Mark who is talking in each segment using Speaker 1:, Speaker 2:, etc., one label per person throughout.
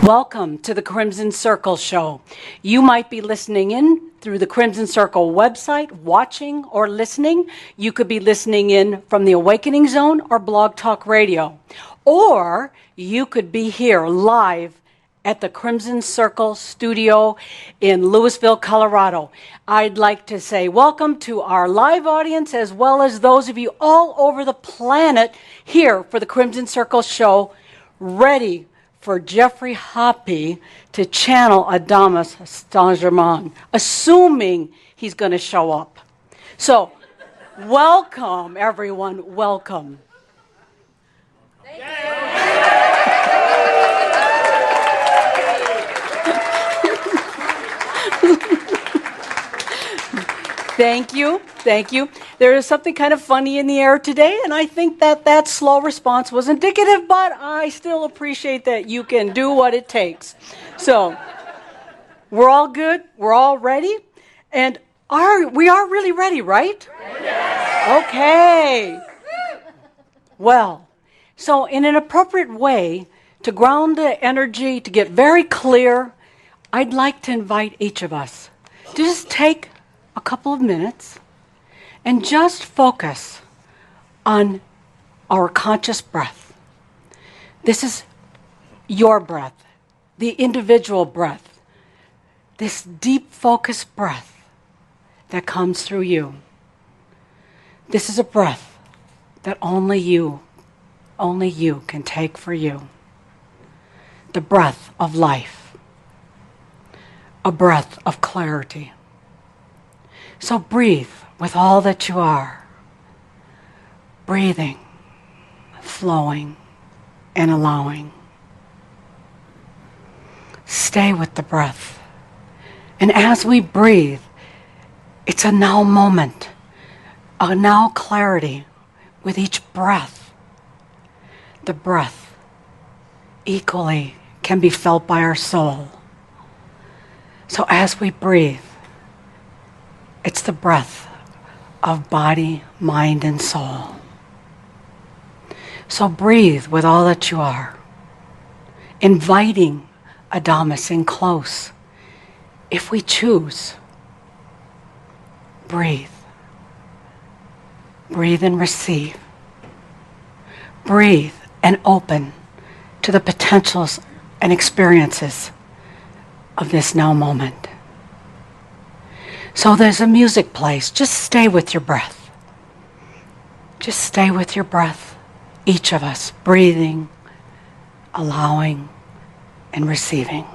Speaker 1: Welcome to the Crimson Circle Show. You might be listening in through the Crimson Circle website, watching or listening. You could be listening in from the Awakening Zone or Blog Talk Radio. Or you could be here live at the Crimson Circle studio in Louisville, Colorado. I'd like to say welcome to our live audience as well as those of you all over the planet here for the Crimson Circle Show, ready for Jeffrey Hoppe to channel Adamus Saint-Germain, assuming he's going to show up. So, welcome, everyone. Welcome. Thank you. Thank you. There is something kind of funny in the air today, and I think that slow response was indicative, but I still appreciate that you can do what it takes. So, we're all good. We're all ready. And we are really ready, right? Yes. Okay. Well, so in an appropriate way, to ground the energy, to get very clear, I'd like to invite each of us to just take a couple of minutes and just focus on our conscious breath. This is your breath, the individual breath, this deep focused breath that comes through you. This is a breath that only you can take for you. The breath of life, a breath of clarity. So breathe with all that you are. Breathing, flowing, and allowing. Stay with the breath. And as we breathe, it's a now moment, a now clarity with each breath. The breath equally can be felt by our soul. So as we breathe, it's the breath of body, mind, and soul. So breathe with all that you are, inviting Adamus in close. If we choose, breathe. Breathe and receive. Breathe and open to the potentials and experiences of this now moment. So there's a music plays. Just stay with your breath. Just stay with your breath. Each of us breathing, allowing, and receiving.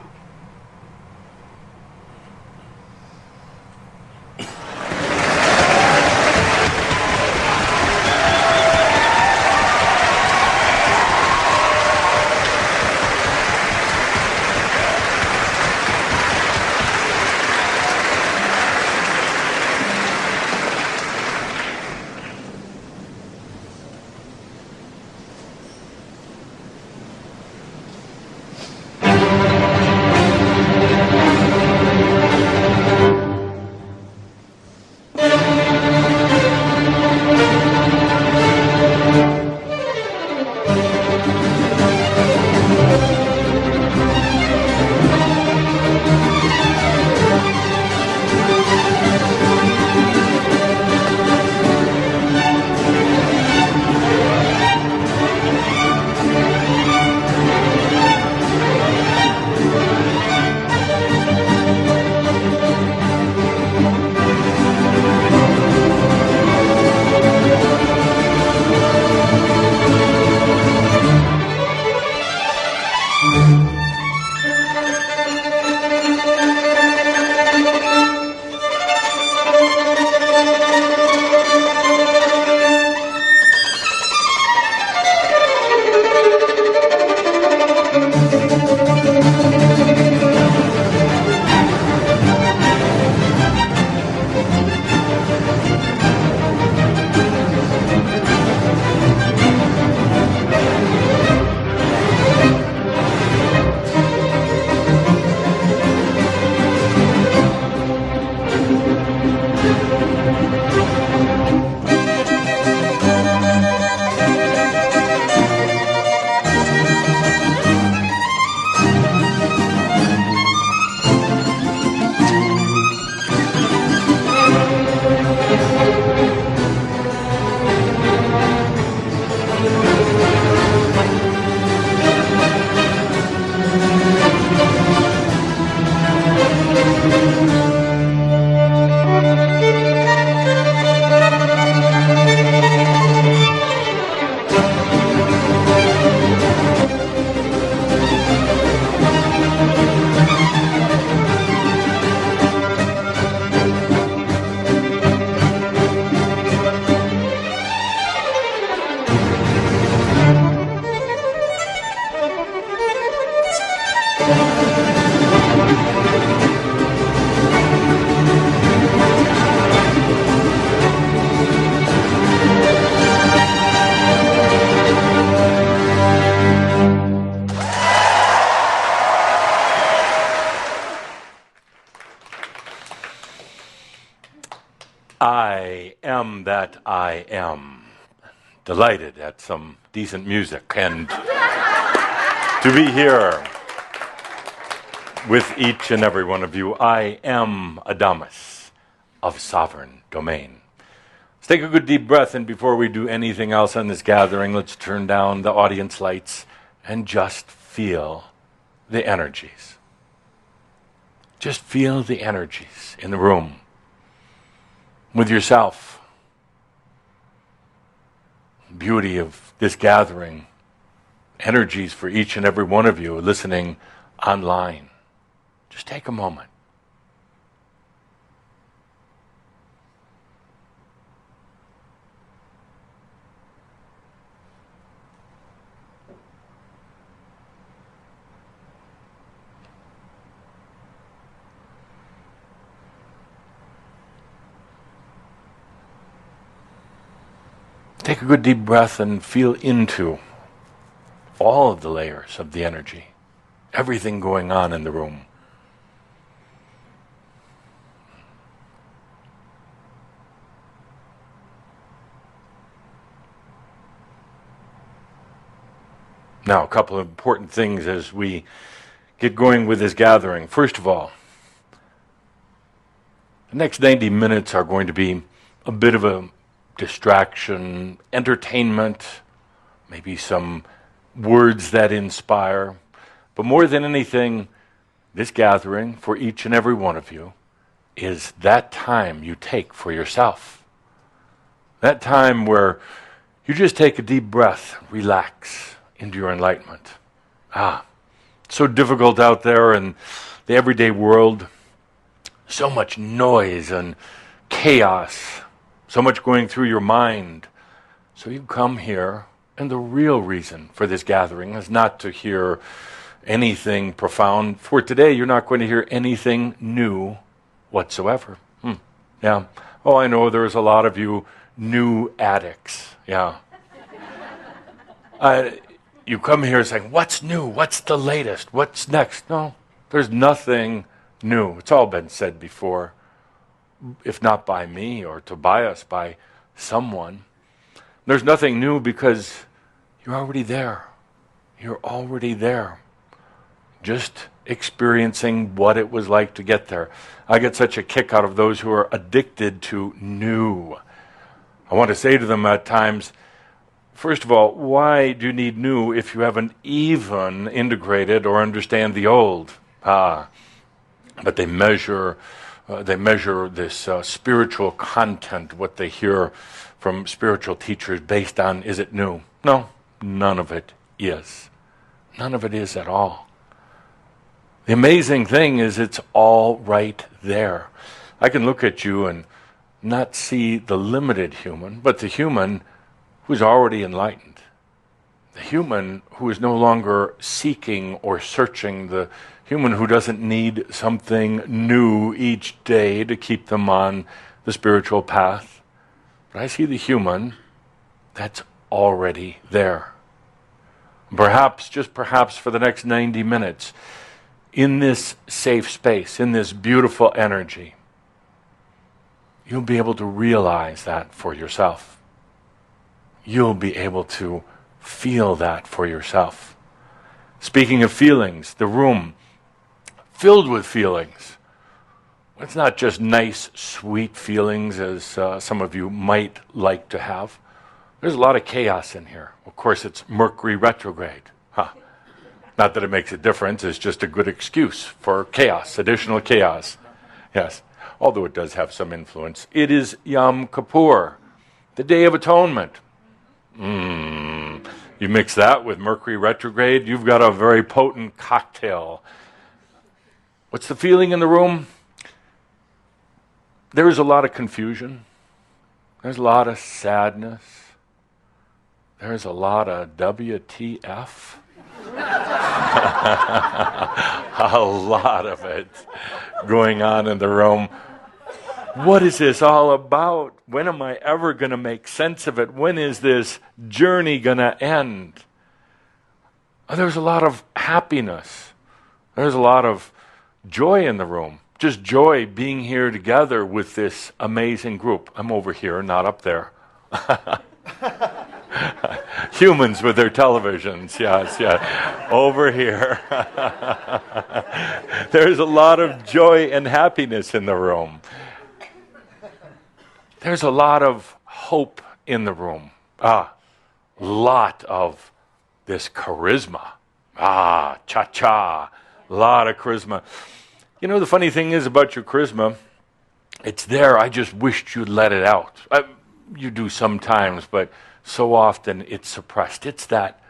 Speaker 2: am that I am. Delighted at some decent music and to be here with each and every one of you. I am Adamus of Sovereign Domain. Let's take a good deep breath, and before we do anything else on this gathering, let's turn down the audience lights and just feel the energies. Just feel the energies in the room with yourself. Beauty of this gathering, energies for each and every one of you listening online. Just take a moment. Take a good deep breath and feel into all of the layers of the energy, everything going on in the room. Now, a couple of important things as we get going with this gathering. First of all, the next 90 minutes are going to be a bit of a distraction, entertainment, maybe some words that inspire. But more than anything, this gathering for each and every one of you is that time you take for yourself. That time where you just take a deep breath, relax into your enlightenment. It's so difficult out there in the everyday world. So much noise and chaos. So much going through your mind. So you come here, and the real reason for this gathering is not to hear anything profound. For today, you're not going to hear anything new whatsoever. Yeah. Oh, I know there's a lot of you new addicts. Yeah. You come here saying, what's new? What's the latest? What's next? No, there's nothing new. It's all been said before. If not by me or Tobias, by someone. There's nothing new because you're already there. You're already there. Just experiencing what it was like to get there. I get such a kick out of those who are addicted to new. I want to say to them at times, first of all, why do you need new if you haven't even integrated or understand the old? But they measure this spiritual content, what they hear from spiritual teachers based on, is it new? No, none of it is. None of it is at all. The amazing thing is it's all right there. I can look at you and not see the limited human, but the human who's already enlightened. The human who is no longer seeking or searching, the human who doesn't need something new each day to keep them on the spiritual path. But I see the human that's already there. Perhaps, just perhaps for the next 90 minutes, in this safe space, in this beautiful energy, you'll be able to realize that for yourself. You'll be able to feel that for yourself. Speaking of feelings, the room filled with feelings. It's not just nice, sweet feelings as some of you might like to have. There's a lot of chaos in here. Of course, it's Mercury retrograde. Not that it makes a difference, it's just a good excuse for chaos, additional chaos. Yes, although it does have some influence. It is Yom Kippur, the Day of Atonement. You mix that with Mercury retrograde, you've got a very potent cocktail. What's the feeling in the room? There is a lot of confusion. There's a lot of sadness. There's a lot of WTF. A lot of it going on in the room. What is this all about? When am I ever going to make sense of it? When is this journey going to end? There's a lot of happiness. There's a lot of joy in the room. just joy being here together with this amazing group. I'm over here, not up there. Humans with their televisions, yes, yeah. Over here. There's a lot of joy and happiness in the room. There's a lot of hope in the room. Lot of this charisma. Cha-cha. A lot of charisma. You know, the funny thing is about your charisma, it's there. I just wished you'd let it out. You do sometimes, but so often it's suppressed. It's that,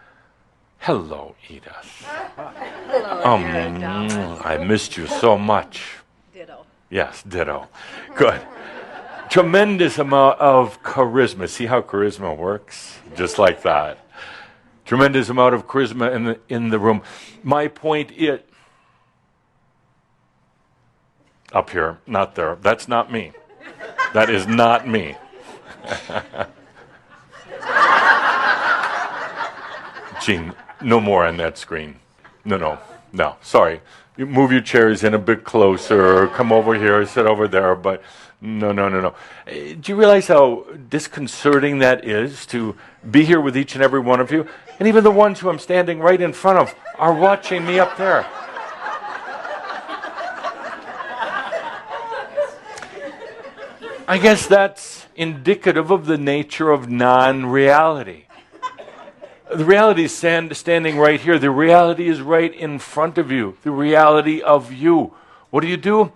Speaker 2: hello, Edith.
Speaker 3: Hello,
Speaker 2: I missed you so much.
Speaker 3: Ditto.
Speaker 2: Yes, ditto. Good. Tremendous amount of charisma. See how charisma works? Just like that. Tremendous amount of charisma in the room. My point is, up here, not there. That's not me. That is not me. Gene, no more on that screen. No. Sorry. You move your chairs in a bit closer, or come over here, sit over there, but no. Do you realize how disconcerting that is to be here with each and every one of you? And even the ones who I'm standing right in front of are watching me up there. I guess that's indicative of the nature of non-reality. The reality is standing right here. The reality is right in front of you. The reality of you. What do?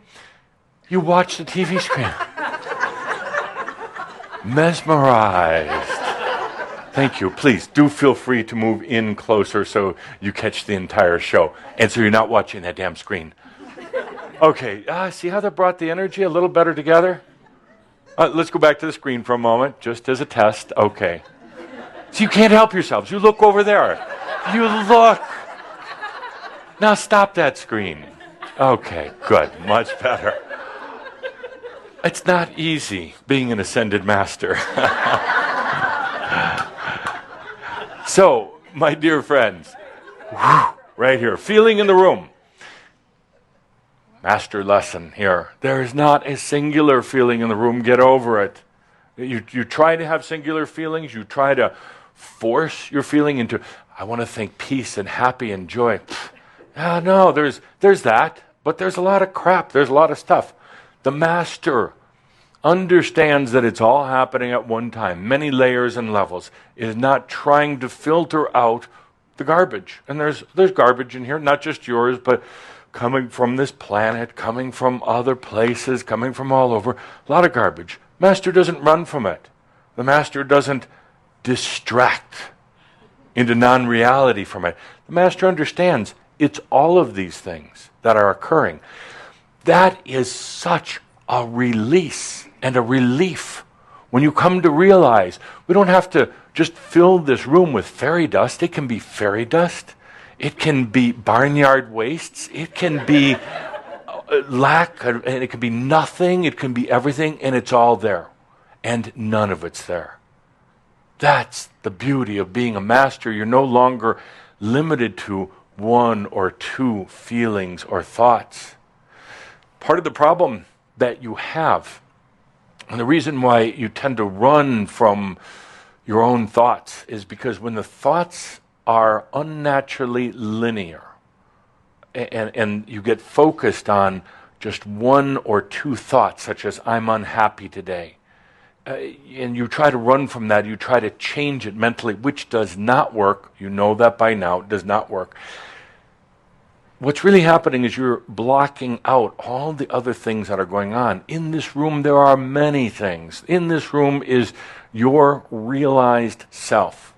Speaker 2: You watch the TV screen. Mesmerized. Thank you. Please do feel free to move in closer so you catch the entire show. And so you're not watching that damn screen. Okay. See how that brought the energy a little better together? Let's go back to the screen for a moment, just as a test. Okay. So you can't help yourselves. You look over there. You look. Now stop that screen. Okay, good. Much better. It's not easy being an ascended master. So, my dear friends, right here, feeling in the room. Master lesson here. There is not a singular feeling in the room. Get over it. You try to have singular feelings. You try to force your feeling into, I want to think peace and happy and joy. No, there's that, but there's a lot of crap. There's a lot of stuff. The master understands that it's all happening at one time, many layers and levels, is not trying to filter out the garbage. And there's garbage in here, not just yours, but coming from this planet, coming from other places, coming from all over. A lot of garbage. Master doesn't run from it. The master doesn't distract into non-reality from it. The master understands it's all of these things that are occurring. That is such a release and a relief when you come to realize we don't have to just fill this room with fairy dust. It can be fairy dust. It can be barnyard wastes. It can be lack, and it can be nothing. It can be everything, and it's all there. And none of it's there. That's the beauty of being a master. You're no longer limited to one or two feelings or thoughts. Part of the problem that you have, and the reason why you tend to run from your own thoughts, is because when the thoughts are unnaturally linear, and you get focused on just one or two thoughts, such as, I'm unhappy today, and you try to run from that, you try to change it mentally, which does not work. You know that by now. It does not work. What's really happening is you're blocking out all the other things that are going on. In this room, there are many things. In this room is your realized self.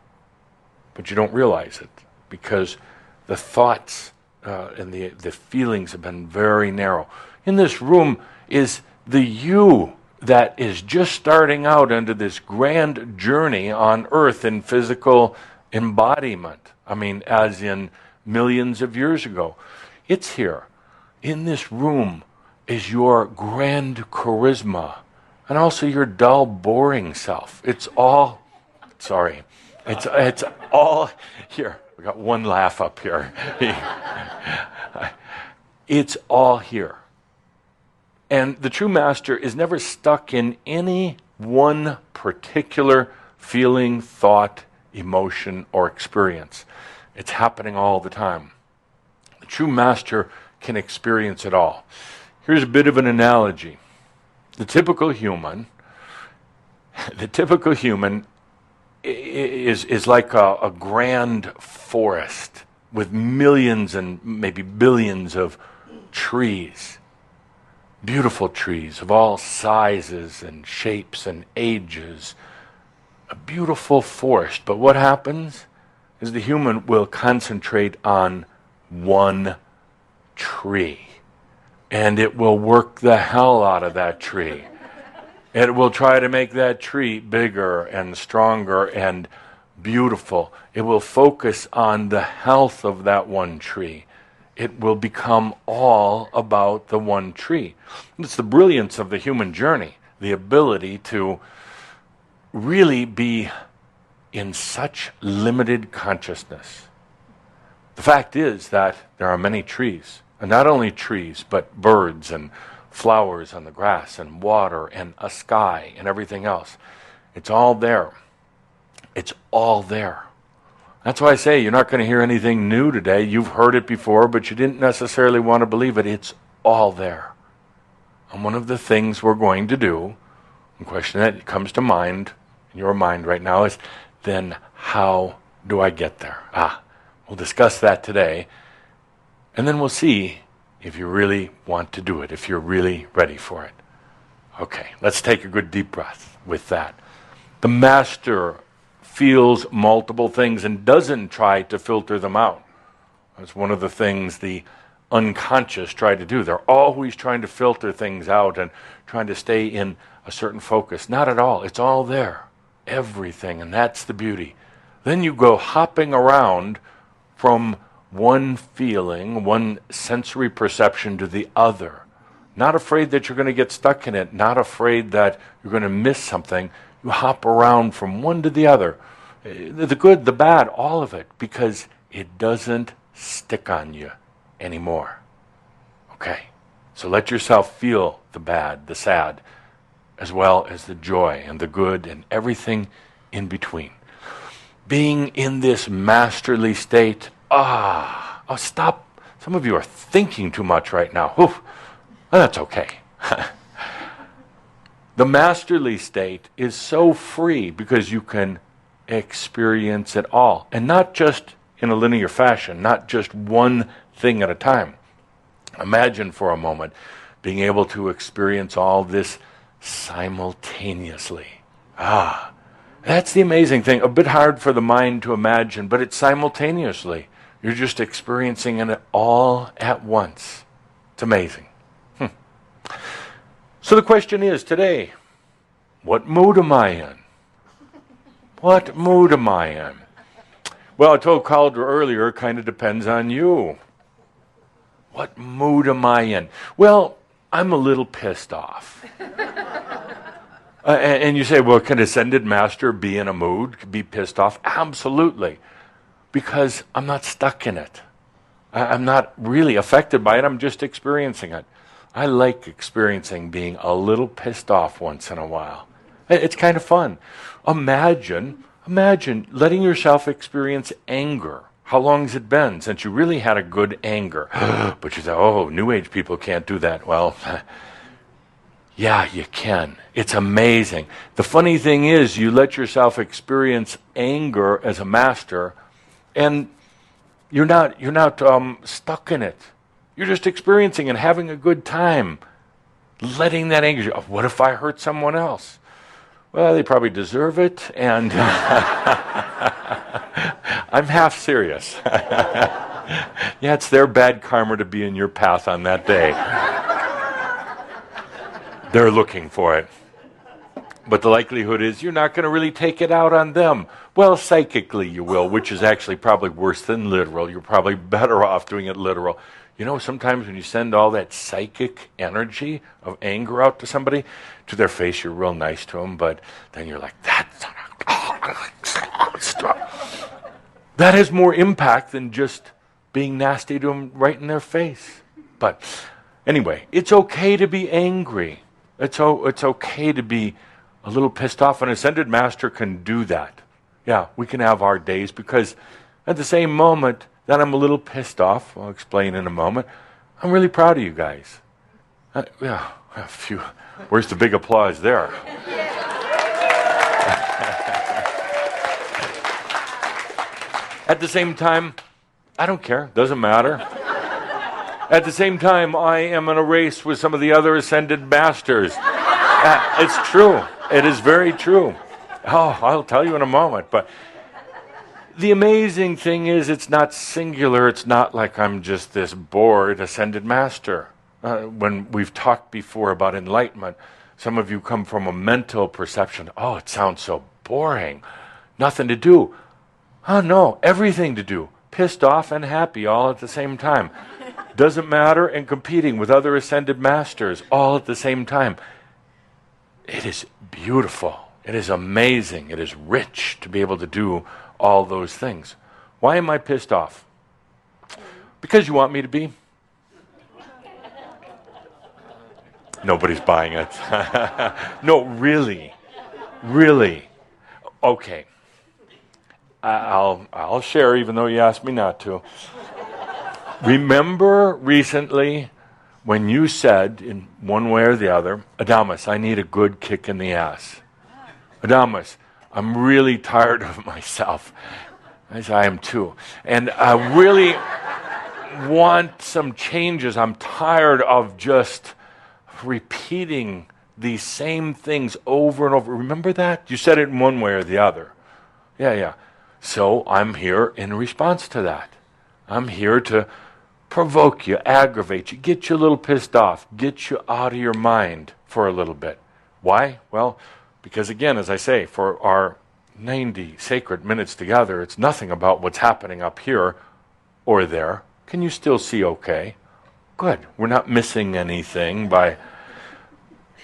Speaker 2: But you don't realize it because the thoughts and the feelings have been very narrow. In this room is the you that is just starting out into this grand journey on earth in physical embodiment. I mean, as in millions of years ago. It's here. In this room is your grand charisma and also your dull, boring self. It's all here. We got one laugh up here. It's all here. And the true master is never stuck in any one particular feeling, thought, emotion, or experience. It's happening all the time. The true master can experience it all. Here's a bit of an analogy. The typical human is like a grand forest with millions and maybe billions of trees. Beautiful trees of all sizes and shapes and ages. A beautiful forest. But what happens is the human will concentrate on one tree. And it will work the hell out of that tree. It will try to make that tree bigger and stronger and beautiful. It will focus on the health of that one tree. It will become all about the one tree. It's the brilliance of the human journey, the ability to really be in such limited consciousness. The fact is that there are many trees, and not only trees, but birds and flowers on the grass and water and a sky and everything else. It's all there. It's all there. That's why I say you're not going to hear anything new today. You've heard it before, but you didn't necessarily want to believe it. It's all there. And one of the things we're going to do, the question that comes to mind, in your mind right now, is then how do I get there? We'll discuss that today. And then we'll see if you really want to do it, if you're really ready for it. Okay, let's take a good deep breath with that. The master feels multiple things and doesn't try to filter them out. That's one of the things the unconscious try to do. They're always trying to filter things out and trying to stay in a certain focus. Not at all. It's all there. Everything. And that's the beauty. Then you go hopping around from one feeling, one sensory perception to the other. Not afraid that you're going to get stuck in it. Not afraid that you're going to miss something. You hop around from one to the other. The good, the bad, all of it. Because it doesn't stick on you anymore. Okay? So let yourself feel the bad, the sad, as well as the joy and the good and everything in between. Being in this masterly state. Stop. Some of you are thinking too much right now. Oof. That's okay. The masterly state is so free because you can experience it all. And not just in a linear fashion, not just one thing at a time. Imagine for a moment being able to experience all this simultaneously. That's the amazing thing. A bit hard for the mind to imagine, but it's simultaneously. You're just experiencing it all at once. It's amazing. So the question is today, what mood am I in? What mood am I in? Well, I told Calder earlier, it kind of depends on you. What mood am I in? Well, I'm a little pissed off. And you say, well, can Ascended Master be in a mood, be pissed off? Absolutely. Because I'm not stuck in it. I'm not really affected by it. I'm just experiencing it. I like experiencing being a little pissed off once in a while. It's kind of fun. Imagine letting yourself experience anger. How long has it been since you really had a good anger? But you say, New Age people can't do that. Well, yeah, you can. It's amazing. The funny thing is, you let yourself experience anger as a master, and you're not stuck in it. You're just experiencing and having a good time, letting that anger. What if I hurt someone else? Well, they probably deserve it, and I'm half serious. Yeah, it's their bad karma to be in your path on that day. They're looking for it. But the likelihood is you're not going to really take it out on them. Well, psychically you will, which is actually probably worse than literal. You're probably better off doing it literal. You know, sometimes when you send all that psychic energy of anger out to somebody, to their face you're real nice to them, but then you're like, that has more impact than just being nasty to them right in their face. But Anyway, it's okay to be angry. It's okay to be a little pissed off. An ascended master can do that. Yeah, we can have our days, because at the same moment that I'm a little pissed off, I'll explain in a moment, I'm really proud of you guys. Yeah, a few. Where's the big applause there? At the same time, I don't care. Doesn't matter. At the same time, I am in a race with some of the other ascended masters. It's true. It is very true. Oh, I'll tell you in a moment. But the amazing thing is, it's not singular. It's not like I'm just this bored ascended master. When we've talked before about enlightenment, some of you come from a mental perception. Oh, it sounds so boring. Nothing to do. Oh, no, everything to do. Pissed off and happy all at the same time. Doesn't matter, and competing with other ascended masters all at the same time. It is beautiful. It is amazing. It is rich to be able to do all those things. Why am I pissed off? Because you want me to be? Nobody's buying it. No, really. Really. Okay. I'll share, even though you asked me not to. Remember recently when you said, in one way or the other, Adamus, I need a good kick in the ass. Adamus, I'm really tired of myself. As I am too. And I really want some changes. I'm tired of just repeating these same things over and over. Remember that? You said it in one way or the other. Yeah. So I'm here in response to that. I'm here to provoke you, aggravate you, get you a little pissed off, get you out of your mind for a little bit. Why? Well, because again, as I say, for our 90 sacred minutes together, it's nothing about what's happening up here or there. Can you still see okay? Good. We're not missing anything by...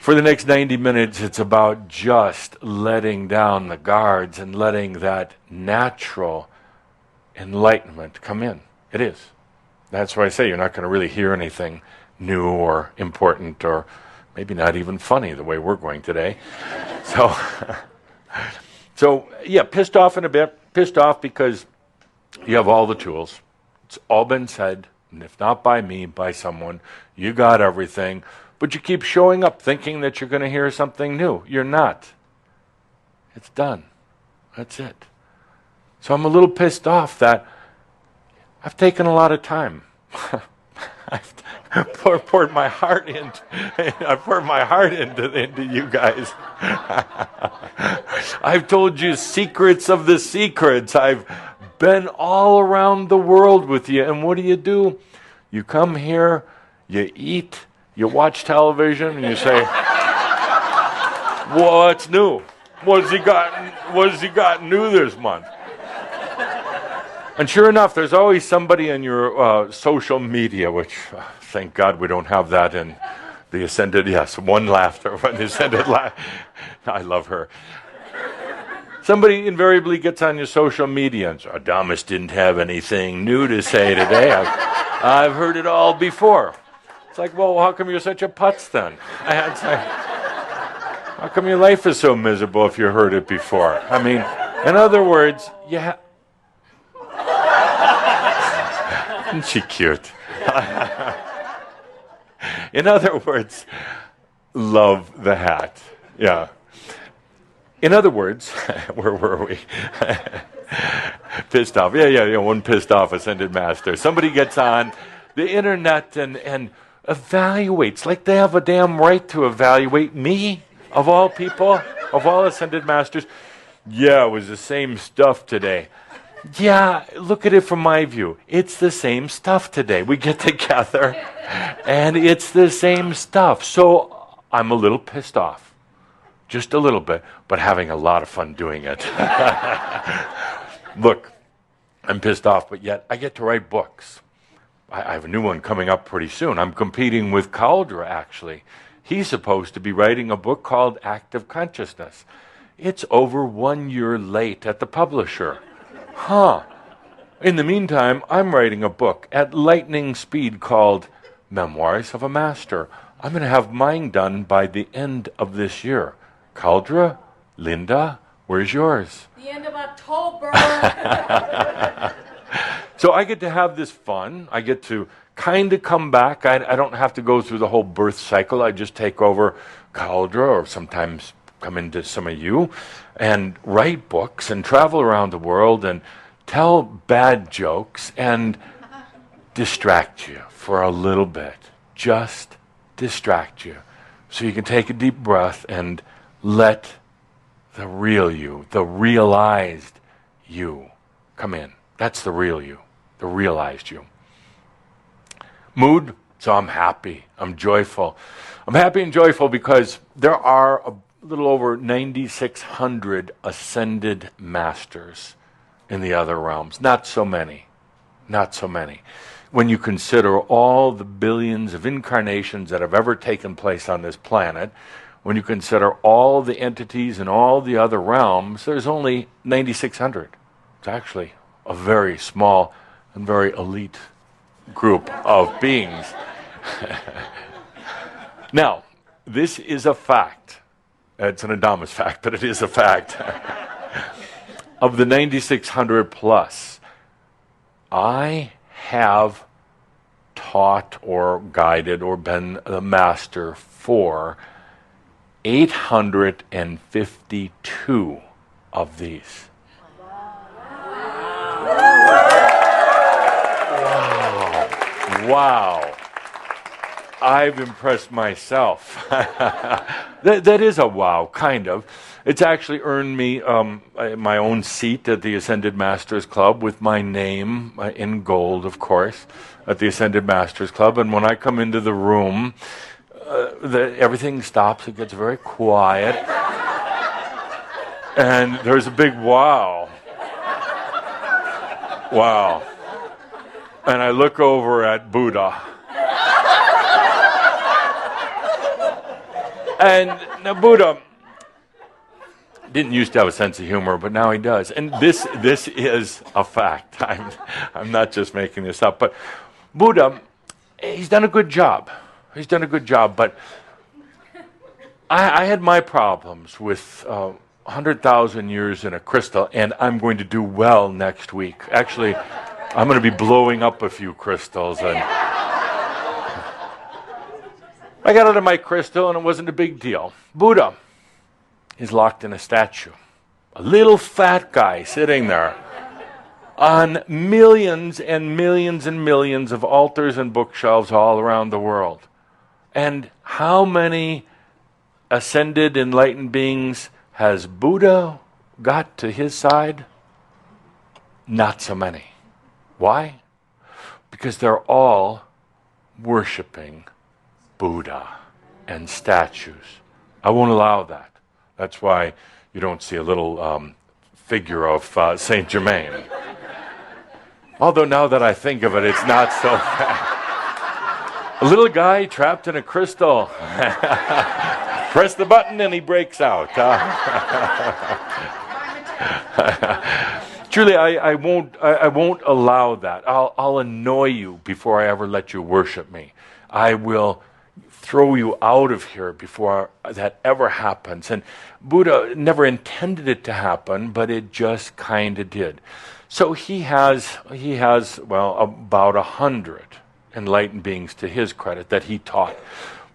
Speaker 2: For the next 90 minutes, it's about just letting down the guards and letting that natural enlightenment come in. It is. That's why I say you're not going to really hear anything new or important or maybe not even funny the way we're going today. So yeah, pissed off in a bit. Pissed off because you have all the tools. It's all been said, and if not by me, by someone. You got everything. But you keep showing up thinking that you're going to hear something new. You're not. It's done. That's it. So I'm a little pissed off that I've taken a lot of time. I've poured my heart into. I poured my heart into you guys. I've told you secrets of the secrets. I've been all around the world with you, and what do? You come here, you eat. You watch television and you say, "What's new? What has he got new this month?" And sure enough, there's always somebody in your social media, which thank God we don't have that in the Ascended. Yes, one laughter when the Ascended laugh. I love her. Somebody invariably gets on your social media and says, "Adamus didn't have anything new to say today. I've heard it all before." It's like, well, how come you're such a putz then? How come your life is so miserable if you heard it before? I mean, in other words, isn't she cute? In other words, love the hat. Yeah. In other words, where were we? Pissed off. Yeah, one pissed off ascended master. Somebody gets on the internet and evaluates, like they have a damn right to evaluate me, of all people, of all ascended masters. Yeah, it was the same stuff today. Yeah, look at it from my view. It's the same stuff today. We get together, and it's the same stuff. So I'm a little pissed off. Just a little bit, but having a lot of fun doing it. Look, I'm pissed off, but yet I get to write books. I have a new one coming up pretty soon. I'm competing with Caldra, actually. He's supposed to be writing a book called Active Consciousness. It's over 1 year late at the publisher. In the meantime, I'm writing a book at lightning speed called Memoirs of a Master. I'm going to have mine done by the end of this year. Caldra, Linda, where's yours?
Speaker 1: The end of October.
Speaker 2: So I get to have this fun. I get to kind of come back. I don't have to go through the whole birth cycle. I just take over Caldra, or sometimes come into some of you, and write books and travel around the world and tell bad jokes and distract you for a little bit. Just distract you. So you can take a deep breath and let the real you, the realized you, come in. That's the real you, the realized you. Mood, so I'm happy, I'm joyful. I'm happy and joyful because there are a little over 9,600 ascended masters in the other realms. Not so many. Not so many. When you consider all the billions of incarnations that have ever taken place on this planet, when you consider all the entities in all the other realms, there's only 9,600. It's actually a very small and very elite group of beings. Now, this is a fact. It's an Adamus fact, but it is a fact. Of the 9,600 plus, I have taught or guided or been the master for 852 of these. Wow. I've impressed myself. That is a wow, kind of. It's actually earned me my own seat at the Ascended Masters Club with my name in gold, of course, at the Ascended Masters Club. And when I come into the room, everything stops. It gets very quiet. And there's a big wow. Wow. And I look over at Buddha. And now Buddha didn't used to have a sense of humor, but now he does. And this is a fact. I'm not just making this up. But Buddha, he's done a good job. He's done a good job. But I had my problems with 100,000 years in a crystal, and I'm going to do well next week. Actually, I'm going to be blowing up a few crystals. And I got out of my crystal, and it wasn't a big deal. Buddha is locked in a statue. A little fat guy sitting there on millions and millions and millions of altars and bookshelves all around the world. And how many ascended enlightened beings has Buddha got to his side? Not so many. Why? Because they're all worshiping Buddha and statues. I won't allow that. That's why you don't see a little figure of Saint Germain. Although now that I think of it, it's not so bad. A little guy trapped in a crystal. Press the button and he breaks out. Truly, I won't allow that. I'll annoy you before I ever let you worship me. I will throw you out of here before that ever happens. And Buddha never intended it to happen, but it just kind of did. So he has about 100 enlightened beings to his credit that he taught.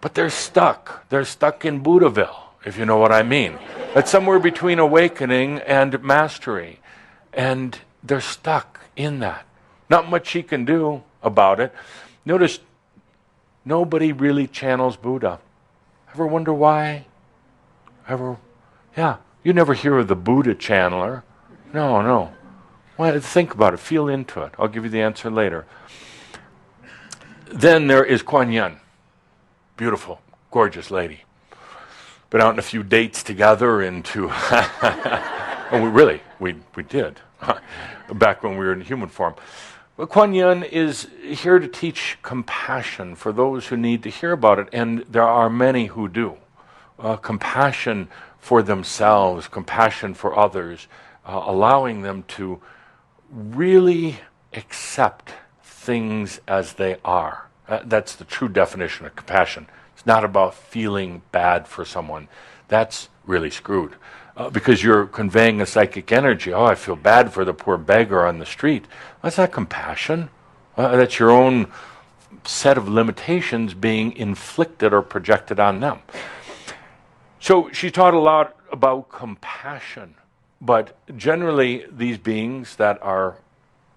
Speaker 2: But they're stuck. They're stuck in Buddhaville, if you know what I mean. It's somewhere between awakening and mastery. And they're stuck in that. Not much he can do about it. Notice, nobody really channels Buddha. Ever wonder why? Yeah, you never hear of the Buddha channeler. No. Well, think about it. Feel into it. I'll give you the answer later. Then there is Kuan Yin. Beautiful, gorgeous lady. Been out on a few dates together into... Oh, we did. Back when we were in human form. But Kuan Yin is here to teach compassion for those who need to hear about it, and there are many who do. Compassion for themselves, compassion for others, allowing them to really accept things as they are. That's the true definition of compassion. It's not about feeling bad for someone. That's really screwed. Because you're conveying a psychic energy. Oh, I feel bad for the poor beggar on the street. That's not compassion. That's your own set of limitations being inflicted or projected on them. So she taught a lot about compassion. But generally, these beings that are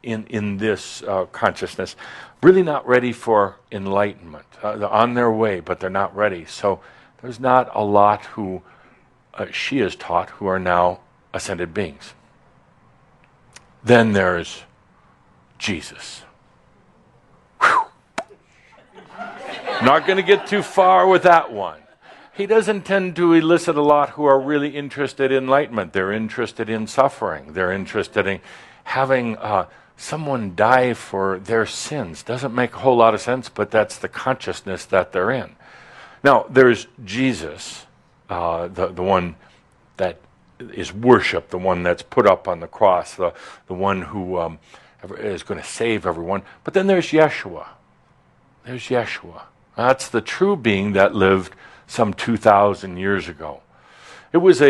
Speaker 2: in this consciousness, really not ready for enlightenment. They're on their way, but they're not ready. So there's not a lot who she has taught who are now ascended beings. Then there's Jesus. Whew. Not going to get too far with that one. He doesn't tend to elicit a lot who are really interested in enlightenment. They're interested in suffering. They're interested in having someone die for their sins. Doesn't make a whole lot of sense, but that's the consciousness that they're in. Now, there's Jesus, the one that is worshipped, the one that's put up on the cross, the one who is going to save everyone. But then there's Yeshua. There's Yeshua. That's the true being that lived some 2,000 years ago. It was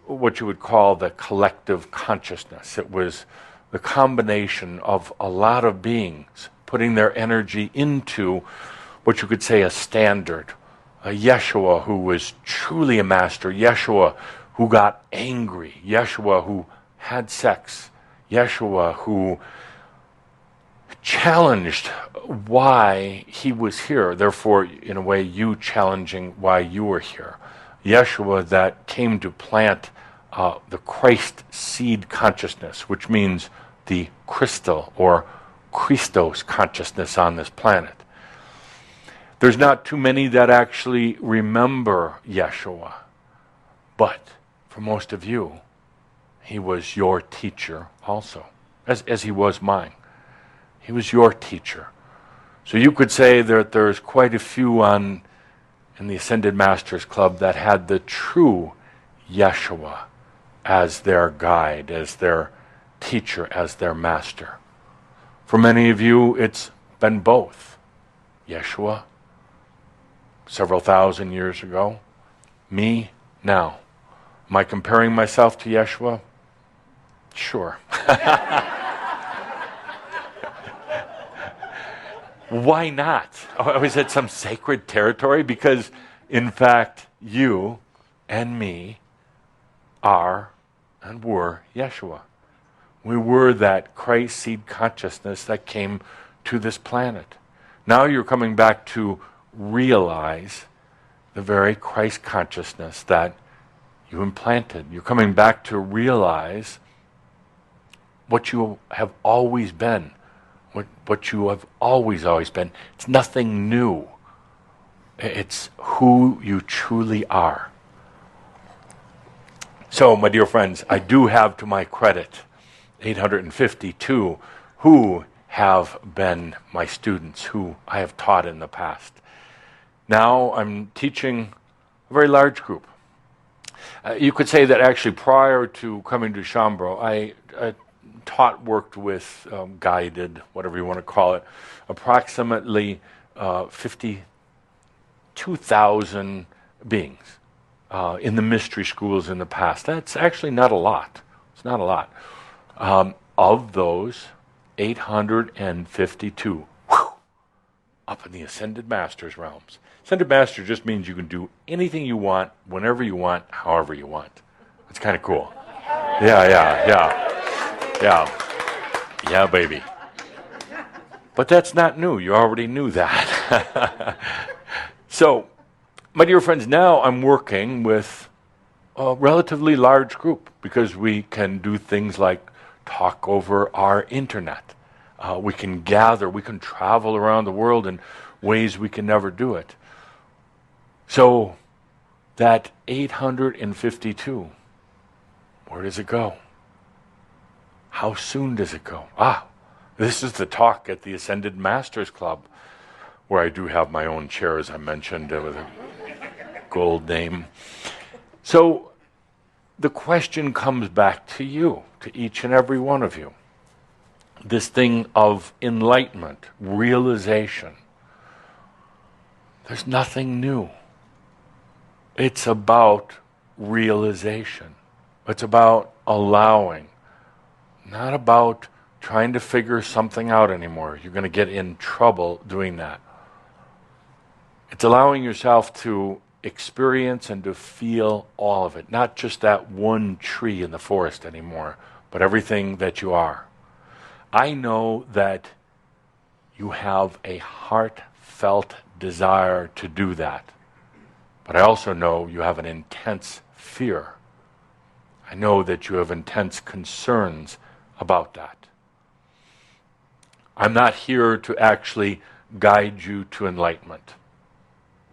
Speaker 2: what you would call the collective consciousness. It was the combination of a lot of beings putting their energy into what you could say a standard. A Yeshua who was truly a master. Yeshua who got angry. Yeshua who had sex. Yeshua who challenged why he was here. Therefore, in a way, you challenging why you were here. Yeshua that came to plant the Christ seed consciousness, which means the crystal or Christos consciousness on this planet. There's not too many that actually remember Yeshua, but for most of you, he was your teacher also, as he was mine. He was your teacher. So you could say that there's quite a few in the Ascended Masters Club that had the true Yeshua as their guide, as their teacher, as their master. For many of you, it's been both. Yeshua, several thousand years ago. Me, now. Am I comparing myself to Yeshua? Sure. Why not? Oh, is it some sacred territory? Because, in fact, you and me are and were Yeshua. We were that Christ seed consciousness that came to this planet. Now you're coming back to realize the very Christ consciousness that you implanted. You're coming back to realize what you have always been. What you have always been. It's nothing new. It's who you truly are. So, my dear friends, I do have to my credit 852 who have been my students, who I have taught in the past. Now I'm teaching a very large group. You could say that actually prior to coming to Shambro, I worked with, guided, whatever you want to call it, approximately 52,000 beings in the mystery schools in the past. That's actually not a lot. It's not a lot. Of those, 852 up in the Ascended Masters realms. Ascended Master just means you can do anything you want, whenever you want, however you want. It's kind of cool. Yeah, baby. But that's not new. You already knew that. So, my dear friends, now I'm working with a relatively large group because we can do things like talk over our internet. We can gather, we can travel around the world in ways we can never do it. So, that 852, where does it go? How soon does it go? This is the talk at the Ascended Masters Club, where I do have my own chair, as I mentioned, with a gold name. So the question comes back to you, to each and every one of you. This thing of enlightenment, realization. There's nothing new. It's about realization. It's about allowing, not about trying to figure something out anymore. You're going to get in trouble doing that. It's allowing yourself to experience and to feel all of it, not just that one tree in the forest anymore, but everything that you are. I know that you have a heartfelt desire to do that, but I also know you have an intense fear. I know that you have intense concerns about that. I'm not here to actually guide you to enlightenment.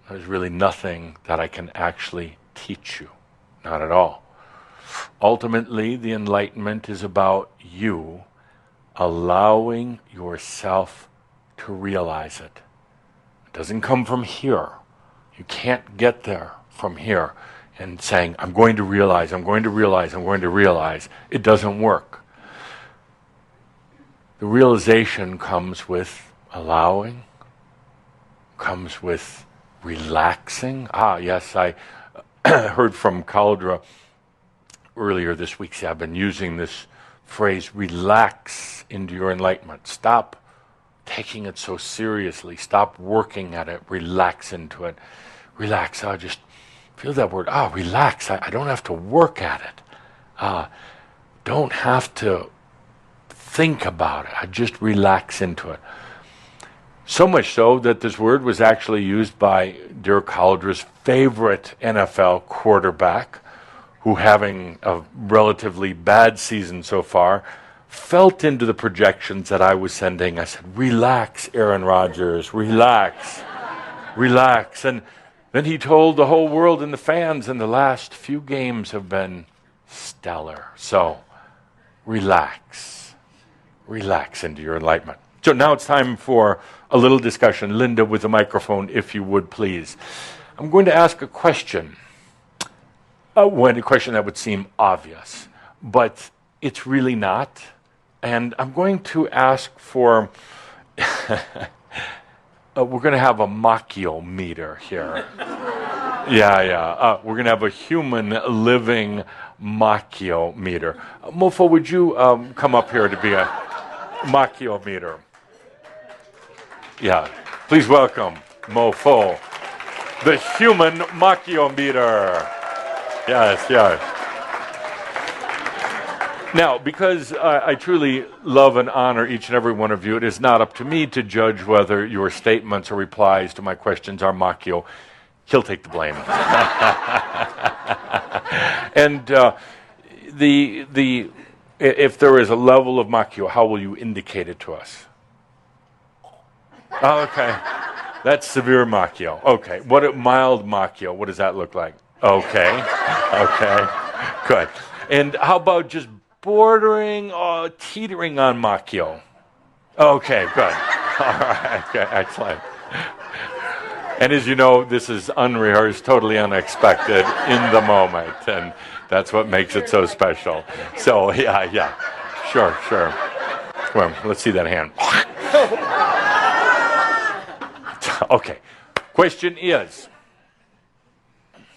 Speaker 2: There's really nothing that I can actually teach you. Not at all. Ultimately, the enlightenment is about you allowing yourself to realize it. It doesn't come from here. You can't get there from here and saying, I'm going to realize, I'm going to realize, I'm going to realize. It doesn't work. The realization comes with allowing, comes with relaxing. Yes, I heard from Cauldre earlier this week. See, I've been using this phrase, relax into your enlightenment. Stop taking it so seriously. Stop working at it. Relax into it. Relax. Just feel that word. Relax. I don't have to work at it. Don't have to think about it. I just relax into it. So much so that this word was actually used by dear Cauldre's favorite NFL quarterback, who, having a relatively bad season so far, felt into the projections that I was sending. I said, relax, Aaron Rodgers, relax, relax. And then he told the whole world and the fans, and the last few games have been stellar. So, relax. Relax into your enlightenment. So now it's time for a little discussion. Linda, with the microphone, if you would, please. I'm going to ask a question. A question that would seem obvious, but it's really not. And I'm going to ask for, we're going to have a Machio meter here. We're going to have a human living Machio meter. Mofo, would you come up here to be a Machio meter? Yeah, please welcome Mofo, the human Machio meter. Yes. Now, because I truly love and honor each and every one of you, it is not up to me to judge whether your statements or replies to my questions are Machio. He'll take the blame. And if there is a level of Machio, how will you indicate it to us? Oh, okay. That's severe Machio. Okay. What mild Machio? What does that look like? Okay. Good. And how about just bordering or teetering on Machio? Okay, good. All right, okay, excellent. And as you know, this is unrehearsed, totally unexpected, in the moment, and that's what makes it so special. So, yeah. Sure. Well, let's see that hand. Okay. Question is,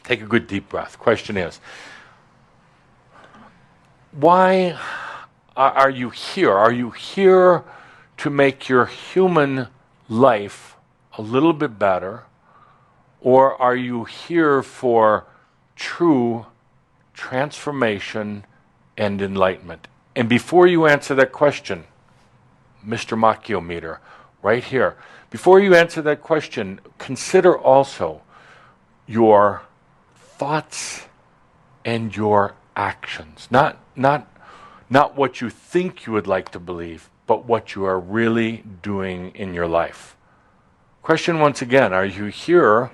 Speaker 2: take a good deep breath. Question is, why are you here? Are you here to make your human life a little bit better? Or are you here for true transformation and enlightenment? And before you answer that question, Mr. Machio meter, right here, before you answer that question, consider also your thoughts and your actions. Not what you think you would like to believe, but what you are really doing in your life. Question once again, are you here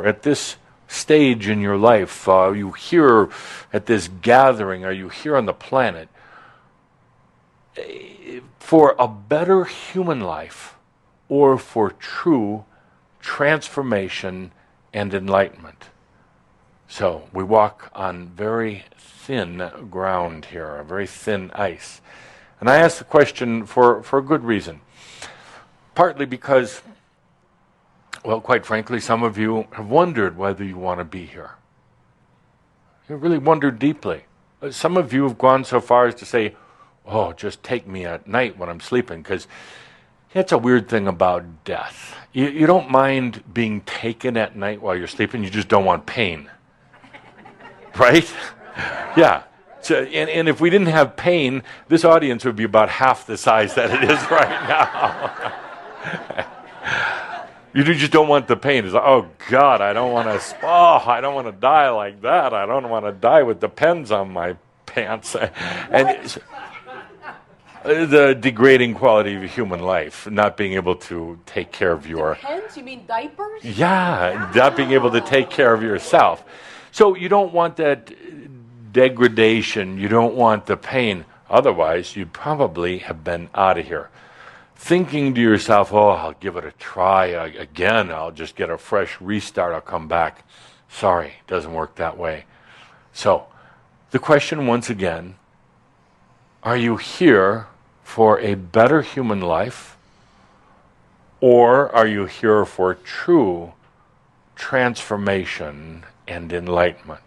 Speaker 2: at this stage in your life? Are you here at this gathering? Are you here on the planet for a better human life or for true transformation and enlightenment? So we walk on very thin ground here, very thin ice. And I ask the question for a good reason. Partly because Well, quite frankly, some of you have wondered whether you want to be here. You really wondered deeply. Some of you have gone so far as to say, oh, just take me at night when I'm sleeping, because it's a weird thing about death. You don't mind being taken at night while you're sleeping, you just don't want pain. Right? Yeah. So, and if we didn't have pain, this audience would be about half the size that it is right now. You just don't want the pain. It's like, oh God, I don't want to die like that. I don't want to die with the pens on my pants. And the degrading quality of human life, not being able to take care of your
Speaker 1: Pens? You mean diapers?
Speaker 2: Yeah, not being able to take care of yourself. So you don't want that degradation. You don't want the pain. Otherwise, you'd probably have been out of here. Thinking to yourself, oh, I'll give it a try again. I'll just get a fresh restart. I'll come back. Sorry, it doesn't work that way. So, the question once again, are you here for a better human life, or are you here for true transformation and enlightenment?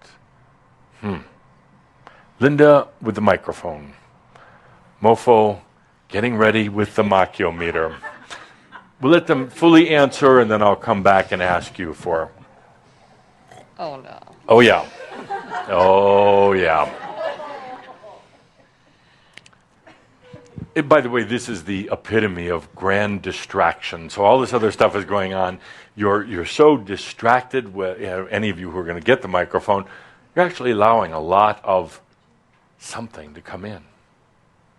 Speaker 2: Linda with the microphone. Mofo getting ready with the machiometer. We'll let them fully answer, and then I'll come back and ask you for.
Speaker 3: Oh, no.
Speaker 2: Oh, yeah. Oh, yeah. By the way, this is the epitome of grand distraction. So all this other stuff is going on. You're so distracted with any of you who are going to get the microphone. You're actually allowing a lot of something to come in.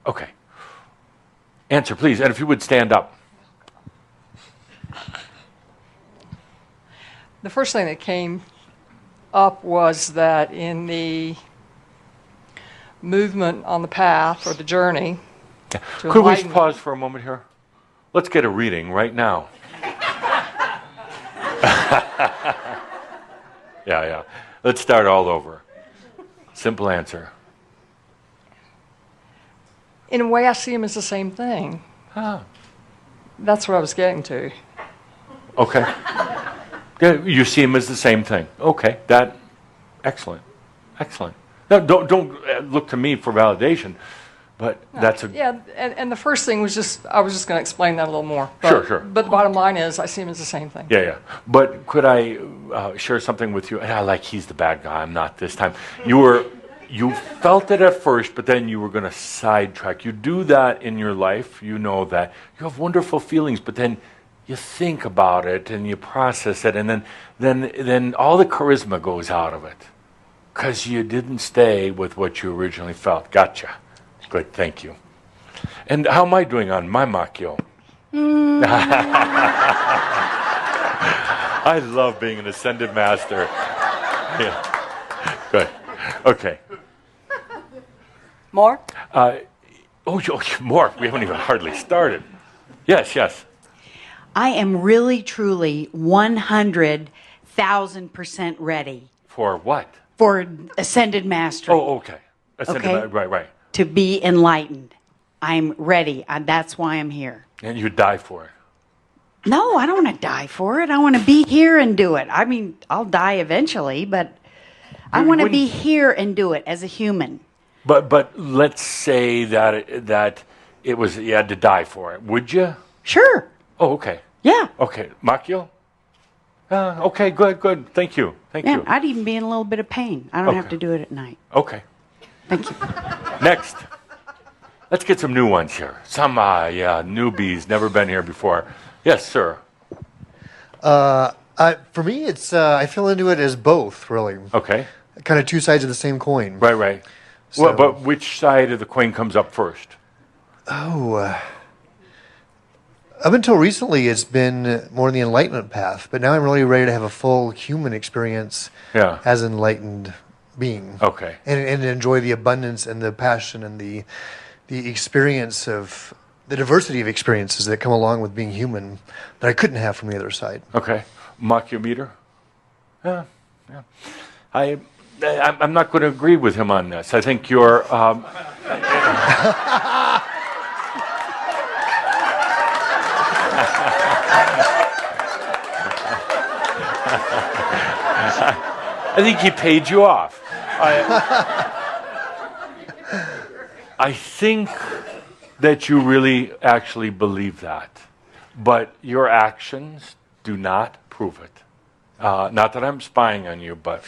Speaker 2: Okay. Answer, please. And if you would stand up.
Speaker 3: The first thing that came up was that in the movement on the path or the journey,
Speaker 2: Yeah.
Speaker 3: to
Speaker 2: Could we
Speaker 3: enlightenment.
Speaker 2: pause for a moment here? Let's get a reading right now. Yeah. Let's start all over. Simple answer.
Speaker 3: In a way, I see them as the same thing.
Speaker 2: Ah.
Speaker 3: That's what I was getting to.
Speaker 2: Okay. Yeah, you see them as the same thing. Okay. Excellent. No, don't look to me for validation, but that's a.
Speaker 3: Yeah, and the first thing was I was just going to explain that a little more. But,
Speaker 2: Sure.
Speaker 3: But the bottom line is, I see them as the same thing.
Speaker 2: Yeah. But could I share something with you? And he's the bad guy. I'm not this time. You felt it at first, but then you were going to sidetrack. You do that in your life. You know that you have wonderful feelings, but then you think about it and you process it, and then all the charisma goes out of it because you didn't stay with what you originally felt. Gotcha. Good. Thank you. And how am I doing on my Machio? I love being an ascended master. Yeah. Good. Okay.
Speaker 1: More?
Speaker 2: More. We haven't even hardly started. Yes.
Speaker 4: I am really, truly 100,000% ready
Speaker 2: For what?
Speaker 4: for ascended mastery.
Speaker 2: Oh, okay. Ascended
Speaker 4: Okay.
Speaker 2: Right.
Speaker 4: To be enlightened. I'm ready. That's why I'm here.
Speaker 2: And you die for it.
Speaker 4: No, I don't want to die for it. I want to be here and do it. I mean, I'll die eventually, but I want to be here and do it as a human.
Speaker 2: But let's say that it was you had to die for it. Would you?
Speaker 4: Sure.
Speaker 2: Oh, okay.
Speaker 4: Yeah.
Speaker 2: Okay. Machio? Okay, good. Thank you.
Speaker 4: Man, I'd even be in a little bit of pain. I don't have
Speaker 2: Okay.
Speaker 4: to do it at night.
Speaker 2: Okay.
Speaker 4: Thank you.
Speaker 2: Next. Let's get some new ones here. Some, newbies, never been here before. Yes, sir.
Speaker 5: For me, it's I feel into it as both, really.
Speaker 2: Okay.
Speaker 5: Kind of two sides of the same coin.
Speaker 2: Right.
Speaker 5: So-
Speaker 2: Well, but which side of the coin comes up first?
Speaker 5: Up until recently, it's been more the enlightenment path, but now I'm really ready to have a full human experience
Speaker 2: Yeah.
Speaker 5: as an enlightened being.
Speaker 2: Okay.
Speaker 5: And enjoy the abundance and the passion and the experience of the diversity of experiences that come along with being human that I couldn't have from the other side.
Speaker 2: Okay. Machiometer? Yeah. I'm not going to agree with him on this. I think you're... I think he paid you off. I think that you really actually believe that, but your actions do not prove it. Not that I'm spying on you, but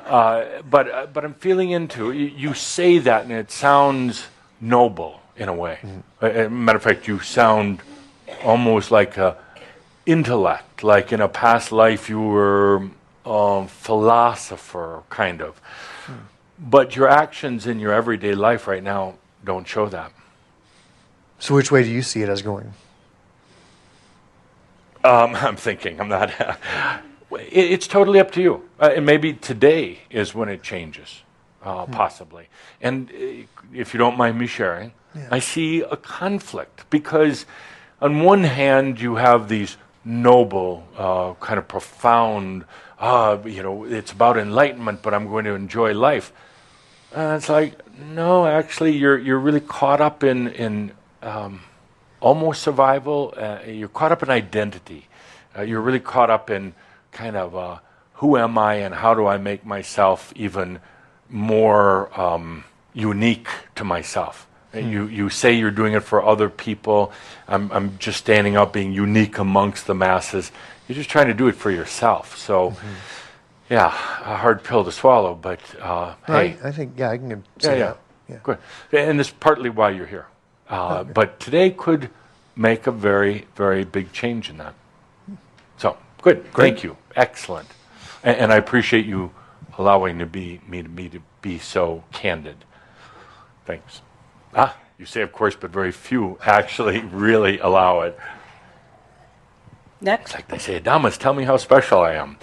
Speaker 2: I'm feeling into you say that, and it sounds noble in a way. Matter of fact, you sound almost like a intellect, like in a past life you were philosopher, kind of. But your actions in your everyday life right now don't show that.
Speaker 5: So which way do you see it as going?
Speaker 2: I'm thinking. I'm not. It's totally up to you. And maybe today is when it changes, possibly. And if you don't mind me sharing, I see a conflict because, on one hand, you have these noble, kind of profound. It's about enlightenment, but I'm going to enjoy life. It's like, no, actually, you're really caught up in almost survival. You're caught up in identity. You're really caught up in kind of who am I and how do I make myself even more unique to myself. You say you're doing it for other people. I'm just standing up, being unique amongst the masses. You're just trying to do it for yourself. So, yeah, a hard pill to swallow. But hey,
Speaker 5: I think I can see that. Yeah.
Speaker 2: Good. And this is partly why you're here.
Speaker 5: Okay.
Speaker 2: But today could make a very, very big change in that. So, good. Thank you. Excellent. And I appreciate you allowing me to be so candid. Thanks. You say of course, but very few actually really allow it.
Speaker 1: Next.
Speaker 2: It's like they say, Adamus, tell me how special I am.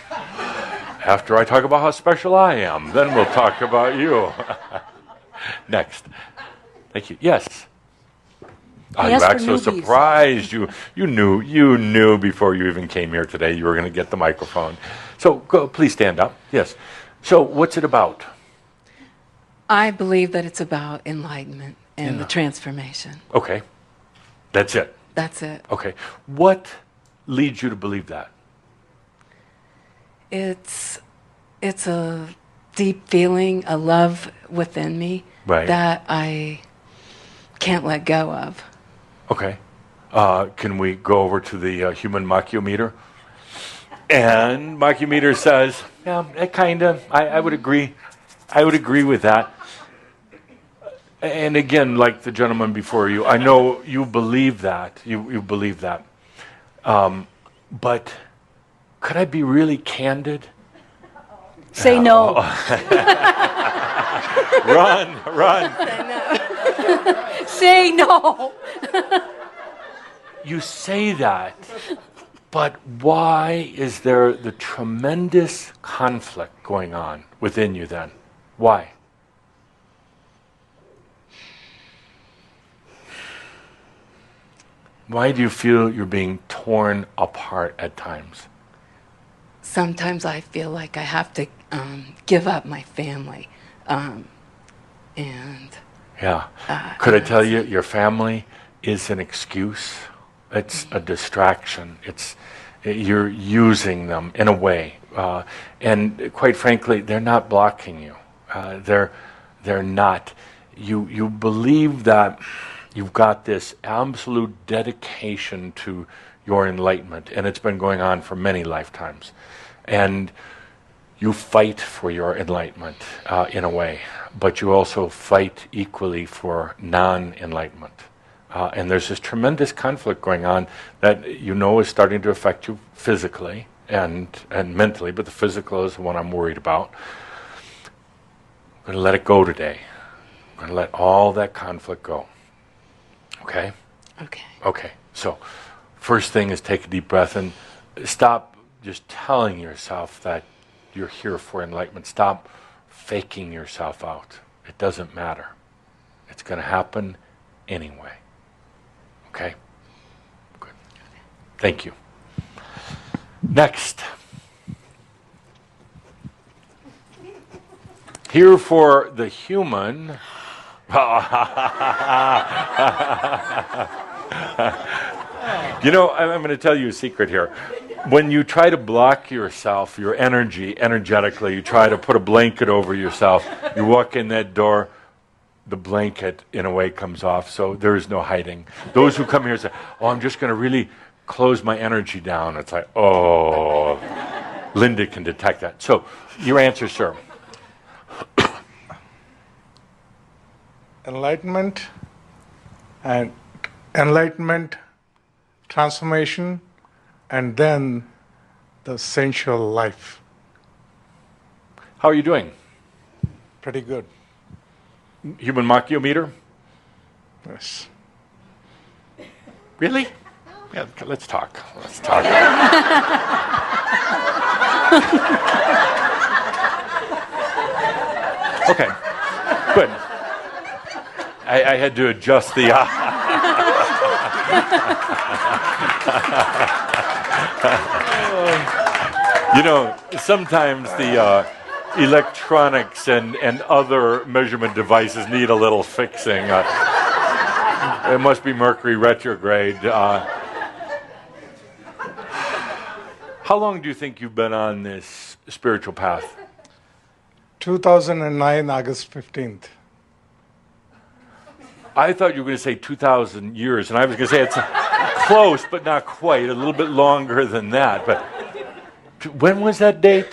Speaker 2: After I talk about how special I am, then we'll talk about you. Next. Thank you. Yes. You act so surprised. You knew before you even came here today you were going to get the microphone. So go, please stand up. Yes. So what's it about?
Speaker 6: I believe that it's about enlightenment and the transformation.
Speaker 2: Okay. That's it.
Speaker 6: That's it.
Speaker 2: Okay. What leads you to believe that?
Speaker 6: It's a deep feeling, a love within me that I can't let go of.
Speaker 2: Okay. Can we go over to the human machiometer? And machiometer says, yeah, kind of. I would agree. I would agree with that. And again, like the gentleman before you, I know you believe that. You believe that. But could I be really candid?
Speaker 1: Say no.
Speaker 2: Run.
Speaker 1: Say no.
Speaker 2: You say that, but why is there the tremendous conflict going on within you then? Why? Why do you feel you're being torn apart at times?
Speaker 6: Sometimes I feel like I have to give up my family.
Speaker 2: Yeah. Could I tell you, your family is an excuse. It's a distraction. You're using them in a way, and quite frankly, they're not blocking you. They're not. You believe that you've got this absolute dedication to your enlightenment, and it's been going on for many lifetimes, and you fight for your enlightenment in a way, but you also fight equally for non-enlightenment. And there's this tremendous conflict going on that is starting to affect you physically and mentally, but the physical is the one I'm worried about. I'm going to let it go today. I'm going to let all that conflict go. Okay?
Speaker 6: Okay.
Speaker 2: Okay. So, first thing is take a deep breath and stop just telling yourself that you're here for enlightenment. Stop faking yourself out. It doesn't matter. It's going to happen anyway. Okay? Good. Thank you. Next. Here for the human. I'm going to tell you a secret here. when you try to block yourself, your energy, energetically, you try to put a blanket over yourself, you walk in that door, the blanket, in a way, comes off, so there is no hiding. Those who come here say, oh, I'm just going to really close my energy down. It's like, oh, Linda can detect that. So, your answer, sir.
Speaker 7: Enlightenment, transformation, and then the sensual life.
Speaker 2: How are you doing?
Speaker 7: Pretty good.
Speaker 2: Human Machio meter?
Speaker 7: Yes.
Speaker 2: Really? Yeah, let's talk. Let's talk. Okay, good. I had to adjust the... You know, sometimes the electronics and other measurement devices need a little fixing. It must be Mercury retrograde. How long do you think you've been on this spiritual path?
Speaker 7: 2009, August 15th.
Speaker 2: I thought you were going to say 2,000 years, and I was going to say it's close, but not quite, a little bit longer than that. But when was that date?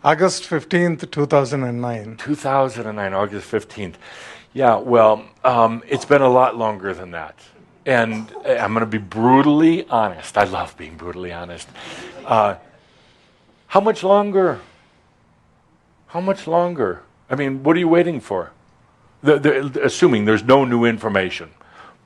Speaker 7: August 15th, 2009.
Speaker 2: 2009, August 15th. Yeah, well, it's been a lot longer than that. And I'm going to be brutally honest. I love being brutally honest. How much longer? How much longer? I mean, what are you waiting for? Assuming there's no new information.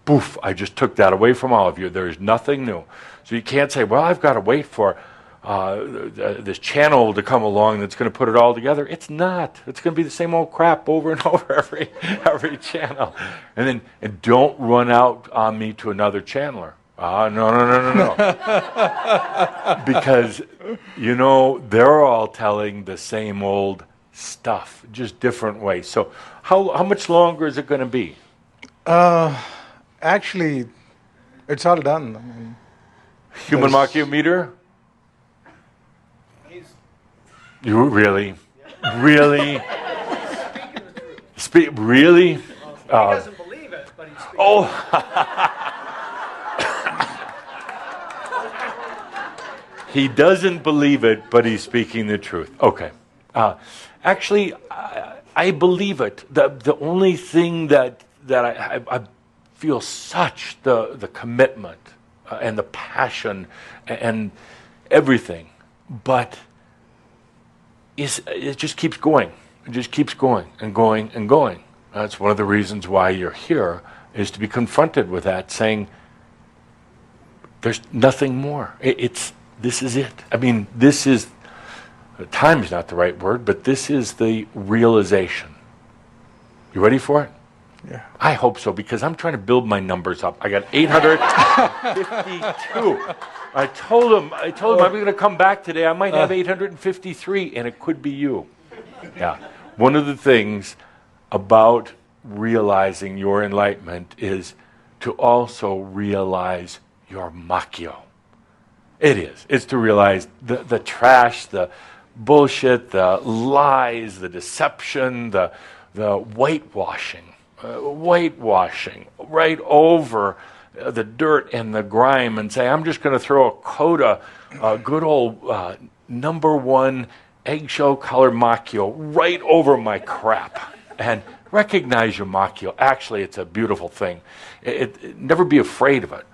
Speaker 2: Poof, I just took that away from all of you. There's nothing new. So you can't say, well, I've got to wait for this channel to come along that's going to put it all together. It's not. It's going to be the same old crap over and over every channel. And don't run out on me to another channeler. No. Because, you know, they're all telling the same old stuff, just different ways. So how much longer is it going to be?
Speaker 7: Actually, it's all done. I mean,
Speaker 2: Human Machio meter? You really? Really? Really?
Speaker 8: He doesn't believe it, but he's speaking.
Speaker 2: Oh! He doesn't believe it, but he's speaking the truth. Okay. Actually, I believe it. The only thing that I feel such the commitment and the passion and everything, but it just keeps going. It just keeps going and going and going. That's one of the reasons why you're here, is to be confronted with that, saying, there's nothing more. This is it. I mean, this is, time is not the right word, but this is the realization. You ready for it?
Speaker 7: Yeah.
Speaker 2: I hope so, because I'm trying to build my numbers up. I got 852. I told him I'm going to come back today. I might have 853, and it could be you. Yeah. One of the things about realizing your enlightenment is to also realize your Machio. It is. It's to realize the trash, the bullshit, the lies, the deception, the whitewashing right over the dirt and the grime, and say, I'm just going to throw a coat of good old #1 eggshell color Machio right over my crap. And recognize your Machio. Actually, it's a beautiful thing. Never be afraid of it,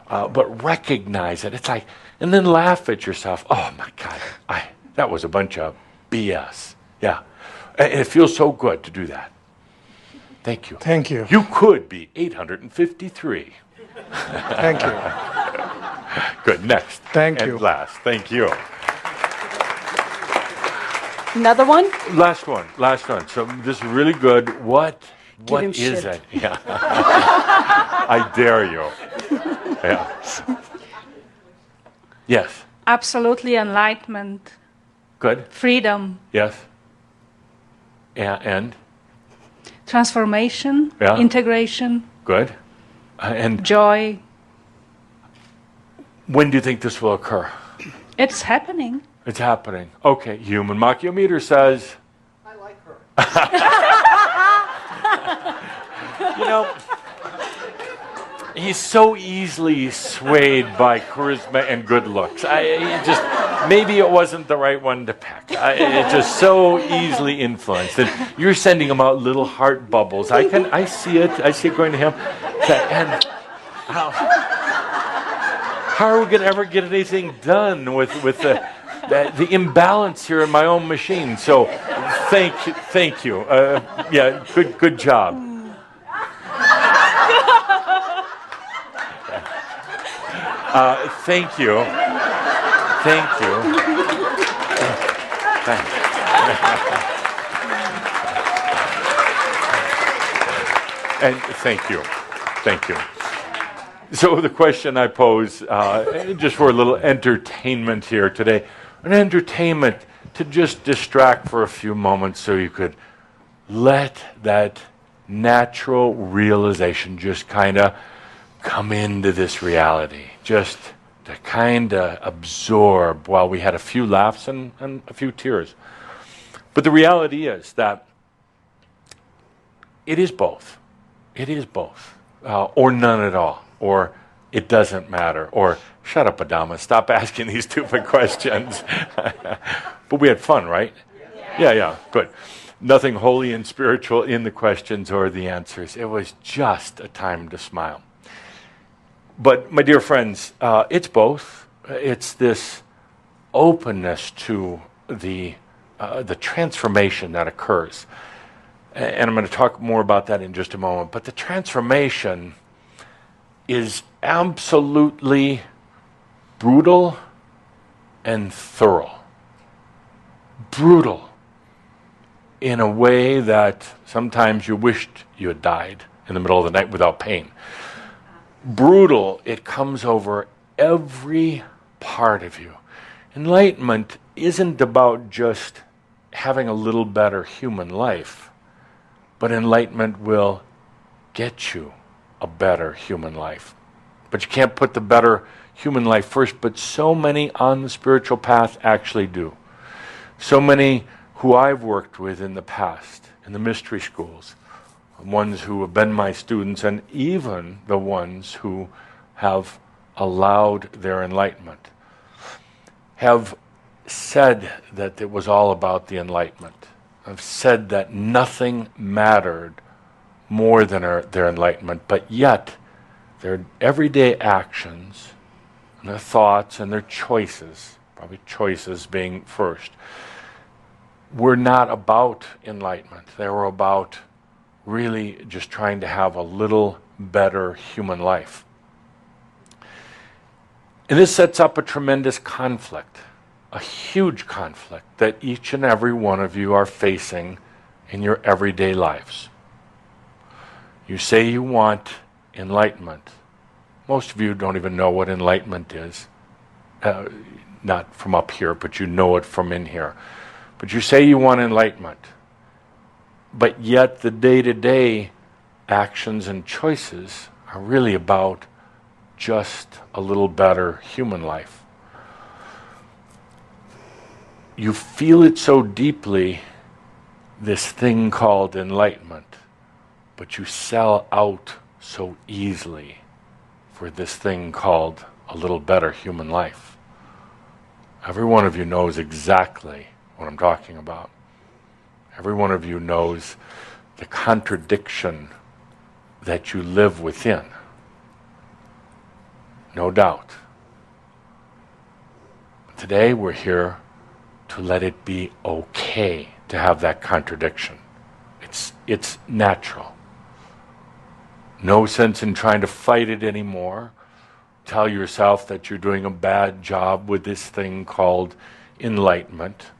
Speaker 2: but recognize it. It's like, and then laugh at yourself. Oh my God, that was a bunch of BS. Yeah, and it feels so good to do that. Thank you.
Speaker 7: Thank you.
Speaker 2: You could be 853.
Speaker 7: Thank you.
Speaker 2: Good. Next.
Speaker 7: Thank
Speaker 2: and
Speaker 7: you.
Speaker 2: Last. Thank you.
Speaker 1: Another one?
Speaker 2: Last one. So this is really good. What
Speaker 1: him
Speaker 2: is
Speaker 1: shit.
Speaker 2: it? Yeah. I dare you. Yeah. Yes.
Speaker 9: Absolutely enlightenment,
Speaker 2: Good.
Speaker 9: freedom,
Speaker 2: Yes. And
Speaker 9: transformation,
Speaker 2: Yeah.
Speaker 9: integration,
Speaker 2: good. And
Speaker 9: joy.
Speaker 2: when do you think this will occur?
Speaker 9: It's happening.
Speaker 2: It's happening. Okay, human Machiometer says...
Speaker 8: I like her.
Speaker 2: You know, he's so easily swayed by charisma and good looks. Maybe it wasn't the right one to pick. It's just so easily influenced. And you're sending him out little heart bubbles. I see it. I see it going to him. And how are we going to ever get anything done with the imbalance here in my own machine? So, thank you. Yeah, good job. Thank you. And thank you. So the question I pose, just for a little entertainment here today, an entertainment to just distract for a few moments so you could let that natural realization just kind of come into this reality, just to kind of absorb while we had a few laughs and a few tears. But the reality is that it is both. It is both. Or none at all. Or it doesn't matter. Or shut up, Adama. Stop asking these stupid questions. But we had fun, right? Yeah. Good. Nothing holy and spiritual in the questions or the answers. It was just a time to smile. But, my dear friends, it's both. It's this openness to the transformation that occurs. And I'm going to talk more about that in just a moment. But the transformation is absolutely brutal and thorough. Brutal in a way that sometimes you wished you had died in the middle of the night without pain. Brutal, it comes over every part of you. Enlightenment isn't about just having a little better human life, but enlightenment will get you a better human life. But you can't put the better human life first, but so many on the spiritual path actually do. So many who I've worked with in the past, in the mystery schools, ones who have been my students, and even the ones who have allowed their enlightenment, have said that it was all about the enlightenment, have said that nothing mattered more than their enlightenment, but yet their everyday actions and their thoughts and their choices, probably choices being first, were not about enlightenment. They were about really just trying to have a little better human life. And this sets up a tremendous conflict, a huge conflict that each and every one of you are facing in your everyday lives. You say you want enlightenment. Most of you don't even know what enlightenment is. Not from up here, but you know it from in here. But you say you want enlightenment. But yet the day-to-day actions and choices are really about just a little better human life. You feel it so deeply, this thing called enlightenment, but you sell out so easily for this thing called a little better human life. Every one of you knows exactly what I'm talking about. Every one of you knows the contradiction that you live within. No doubt. Today we're here to let it be okay to have that contradiction. It's natural. No sense in trying to fight it anymore. Tell yourself that you're doing a bad job with this thing called enlightenment.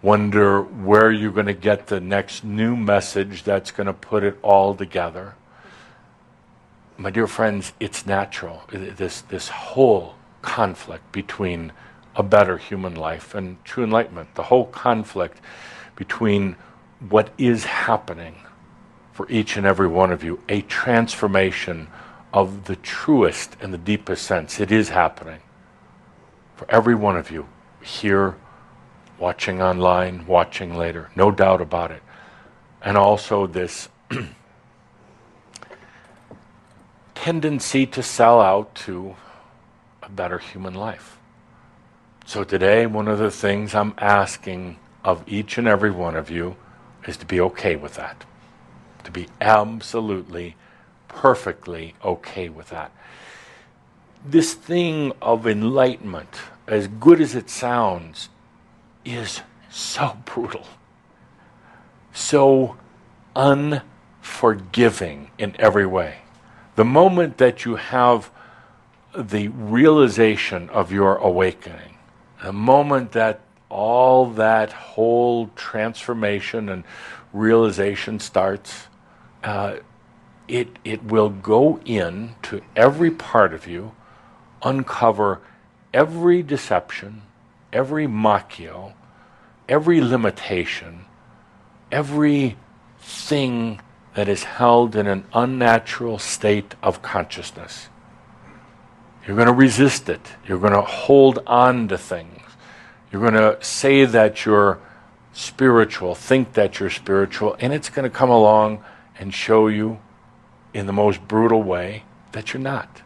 Speaker 2: Wonder where you're going to get the next new message that's going to put it all together. My dear friends, it's natural. This whole conflict between a better human life and true enlightenment, the whole conflict between what is happening for each and every one of you, a transformation of the truest and the deepest sense. It is happening. for every one of you here, watching online, watching later, no doubt about it. And also this tendency to sell out to a better human life. So today, one of the things I'm asking of each and every one of you is to be okay with that. To be absolutely, perfectly okay with that. This thing of enlightenment, as good as it sounds, is so brutal. So unforgiving in every way. The moment that you have the realization of your awakening, the moment that all that whole transformation and realization starts, it will go in to every part of you, uncover every deception, every macchio, every limitation, every thing that is held in an unnatural state of consciousness. You're going to resist it. You're going to hold on to things. You're going to say that you're spiritual, think that you're spiritual, and it's going to come along and show you in the most brutal way that you're not.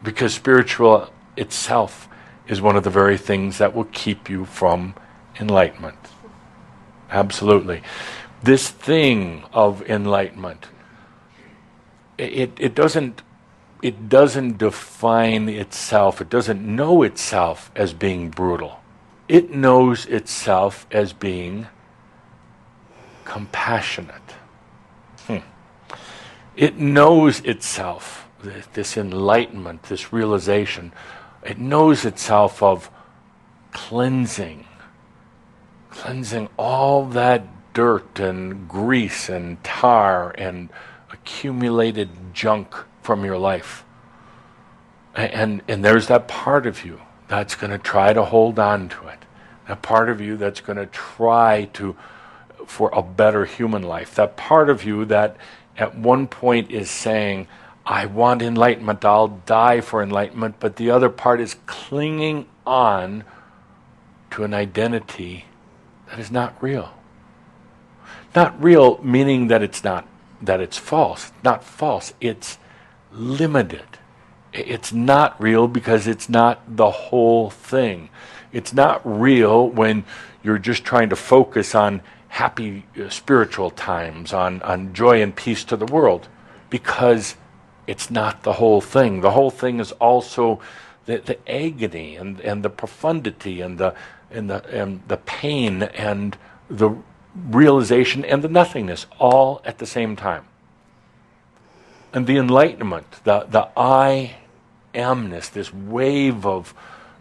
Speaker 2: Because spiritual itself is one of the very things that will keep you from enlightenment. Absolutely. This thing of enlightenment, it doesn't define itself, it doesn't know itself as being brutal. It knows itself as being compassionate. It knows itself, this enlightenment, this realization, it knows itself of cleansing all that dirt and grease and tar and accumulated junk from your life. And there's that part of you that's going to try to hold on to it. That part of you that's going to try for a better human life. That part of you that at one point is saying, I want enlightenment, I'll die for enlightenment, but the other part is clinging on to an identity that is not real. Not real meaning that it's false. Not false, it's limited. It's not real because it's not the whole thing. It's not real when you're just trying to focus on happy spiritual times, on joy and peace to the world, because it's not the whole thing. The whole thing is also the agony and the profundity and the pain and the realization and the nothingness all at the same time. And the enlightenment, the I amness, this wave of,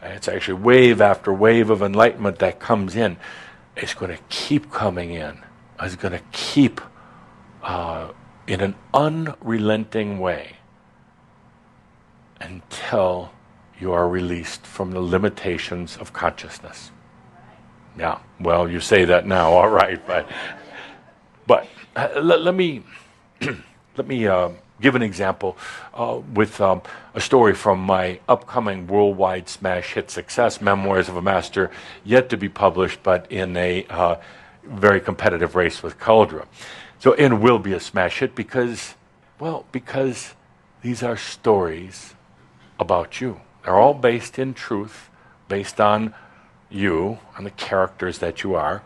Speaker 2: it's actually wave after wave of enlightenment that comes in, is going to keep coming in. It's going to keep in an unrelenting way until you are released from the limitations of consciousness. Yeah, well, you say that now, all right, but let me give an example with a story from my upcoming worldwide smash hit success, Memoirs of a Master, yet to be published, but in a very competitive race with Cauldre. So it will be a smash hit because these are stories about you. They're all based in truth, based on you, on the characters that you are.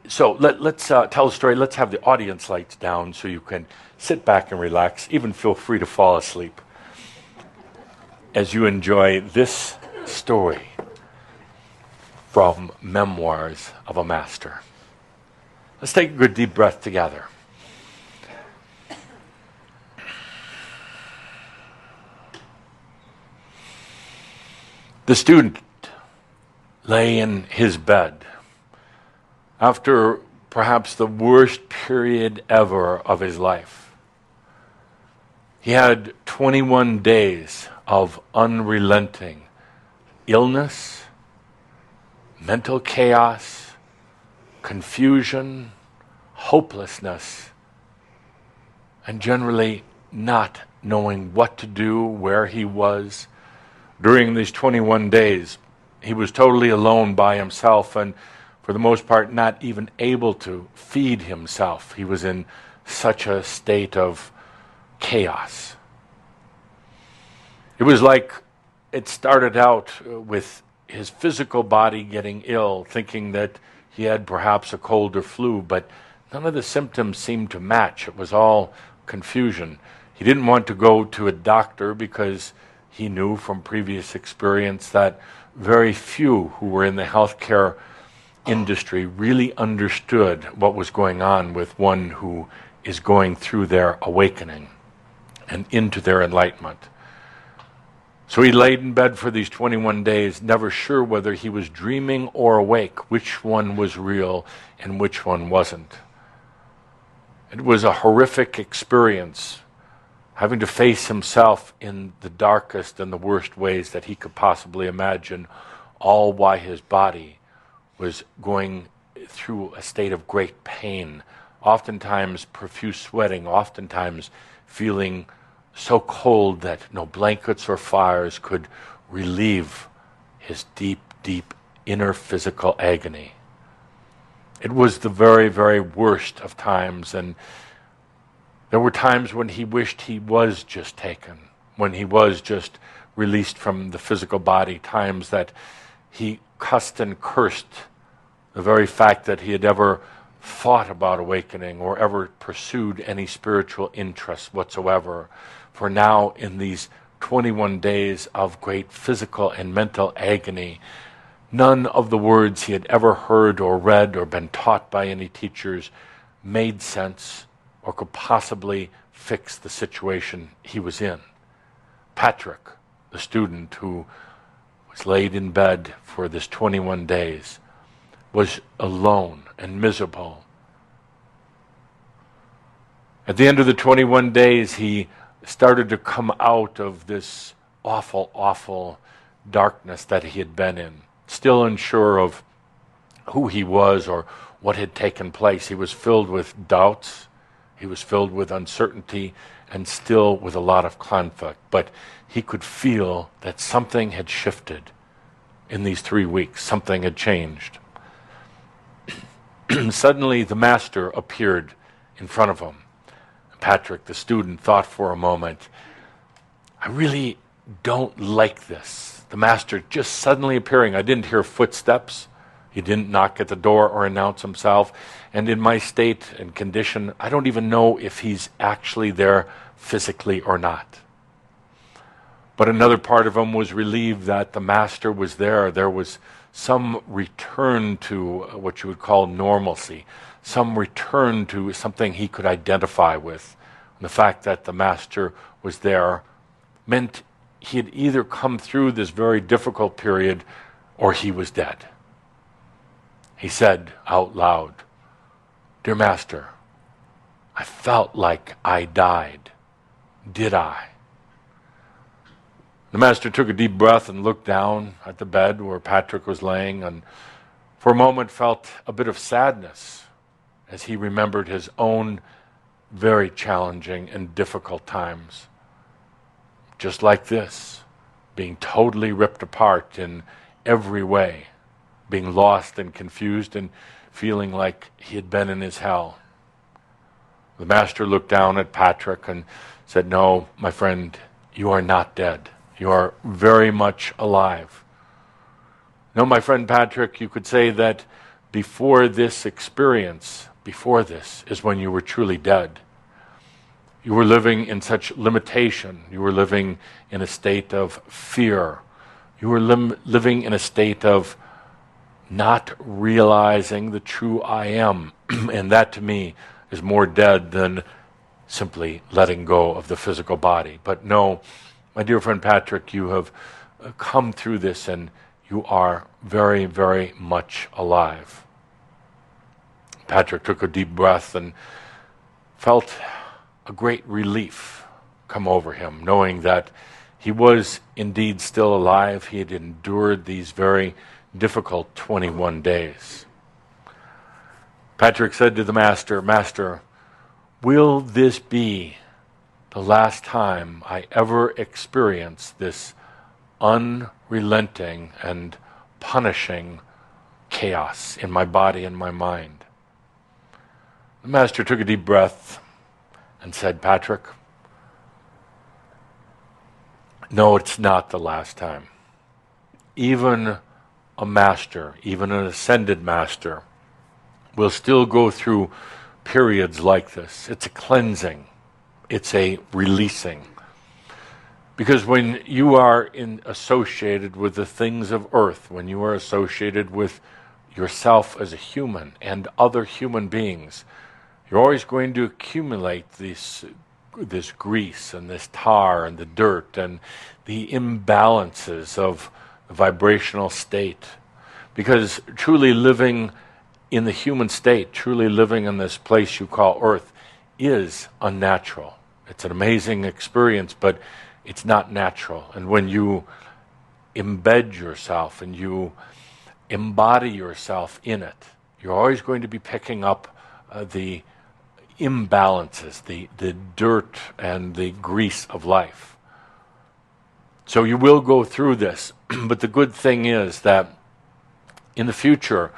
Speaker 2: So let's tell a story. Let's have the audience lights down so you can sit back and relax. Even feel free to fall asleep as you enjoy this story from Memoirs of a Master. Let's take a good deep breath together. The student lay in his bed after perhaps the worst period ever of his life. He had 21 days of unrelenting illness, mental chaos, confusion, hopelessness, and generally not knowing what to do, where he was. During these 21 days, he was totally alone by himself and for the most part not even able to feed himself. He was in such a state of chaos. It was like it started out with his physical body getting ill, thinking that he had perhaps a cold or flu, but none of the symptoms seemed to match. It was all confusion. He didn't want to go to a doctor because he knew from previous experience that very few who were in the healthcare industry really understood what was going on with one who is going through their awakening and into their enlightenment. So he laid in bed for these 21 days, never sure whether he was dreaming or awake, which one was real and which one wasn't. It was a horrific experience, having to face himself in the darkest and the worst ways that he could possibly imagine, all while his body was going through a state of great pain, oftentimes profuse sweating, oftentimes feeling so cold that no blankets or fires could relieve his deep, deep inner physical agony. It was the very, very worst of times, and there were times when he wished he was just taken, when he was just released from the physical body, times that he cussed and cursed the very fact that he had ever thought about awakening or ever pursued any spiritual interest whatsoever. For now, in these 21 days of great physical and mental agony, none of the words he had ever heard or read or been taught by any teachers made sense or could possibly fix the situation he was in. Patrick, the student who was laid in bed for this 21 days, was alone and miserable. At the end of the 21 days, he started to come out of this awful, awful darkness that he had been in, still unsure of who he was or what had taken place. He was filled with doubts, he was filled with uncertainty, and still with a lot of conflict. But he could feel that something had shifted in these 3 weeks. Something had changed. Suddenly, the master appeared in front of him. Patrick, the student, thought for a moment, I really don't like this. The master just suddenly appearing. I didn't hear footsteps. He didn't knock at the door or announce himself. And in my state and condition, I don't even know if he's actually there physically or not. But another part of him was relieved that the master was there. There was some return to what you would call normalcy, some return to something he could identify with. And the fact that the master was there meant he had either come through this very difficult period or he was dead. He said out loud, "Dear Master, I felt like I died. Did I?" The master took a deep breath and looked down at the bed where Patrick was laying, and for a moment felt a bit of sadness as he remembered his own very challenging and difficult times. Just like this, being totally ripped apart in every way, being lost and confused and feeling like he had been in his hell. The master looked down at Patrick and said, "No, my friend, you are not dead. You are very much alive. No, my friend Patrick, you could say that before this experience, before this is when you were truly dead. You were living in such limitation. You were living in a state of fear. You were living in a state of not realizing the true I am." And that to me is more dead than simply letting go of the physical body. But no, my dear friend Patrick, you have come through this and you are very, very much alive. Patrick took a deep breath and felt a great relief come over him, knowing that he was indeed still alive. He had endured these very difficult 21 days. Patrick said to the master, "Master, will this be the last time I ever experienced this unrelenting and punishing chaos in my body and my mind. The Master took a deep breath and said, Patrick, no, it's not the last time. Even a master, even an ascended master, will still go through periods like this. It's a cleansing. It's a releasing. Because when you are associated with the things of earth, when you are associated with yourself as a human and other human beings, you're always going to accumulate this grease and this tar and the dirt and the imbalances of the vibrational state. Because truly living in the human state, truly living in this place you call earth, is unnatural. It's an amazing experience, but it's not natural. And when you embed yourself and you embody yourself in it, you're always going to be picking up the imbalances, the dirt and the grease of life. So you will go through this, but the good thing is that in the future,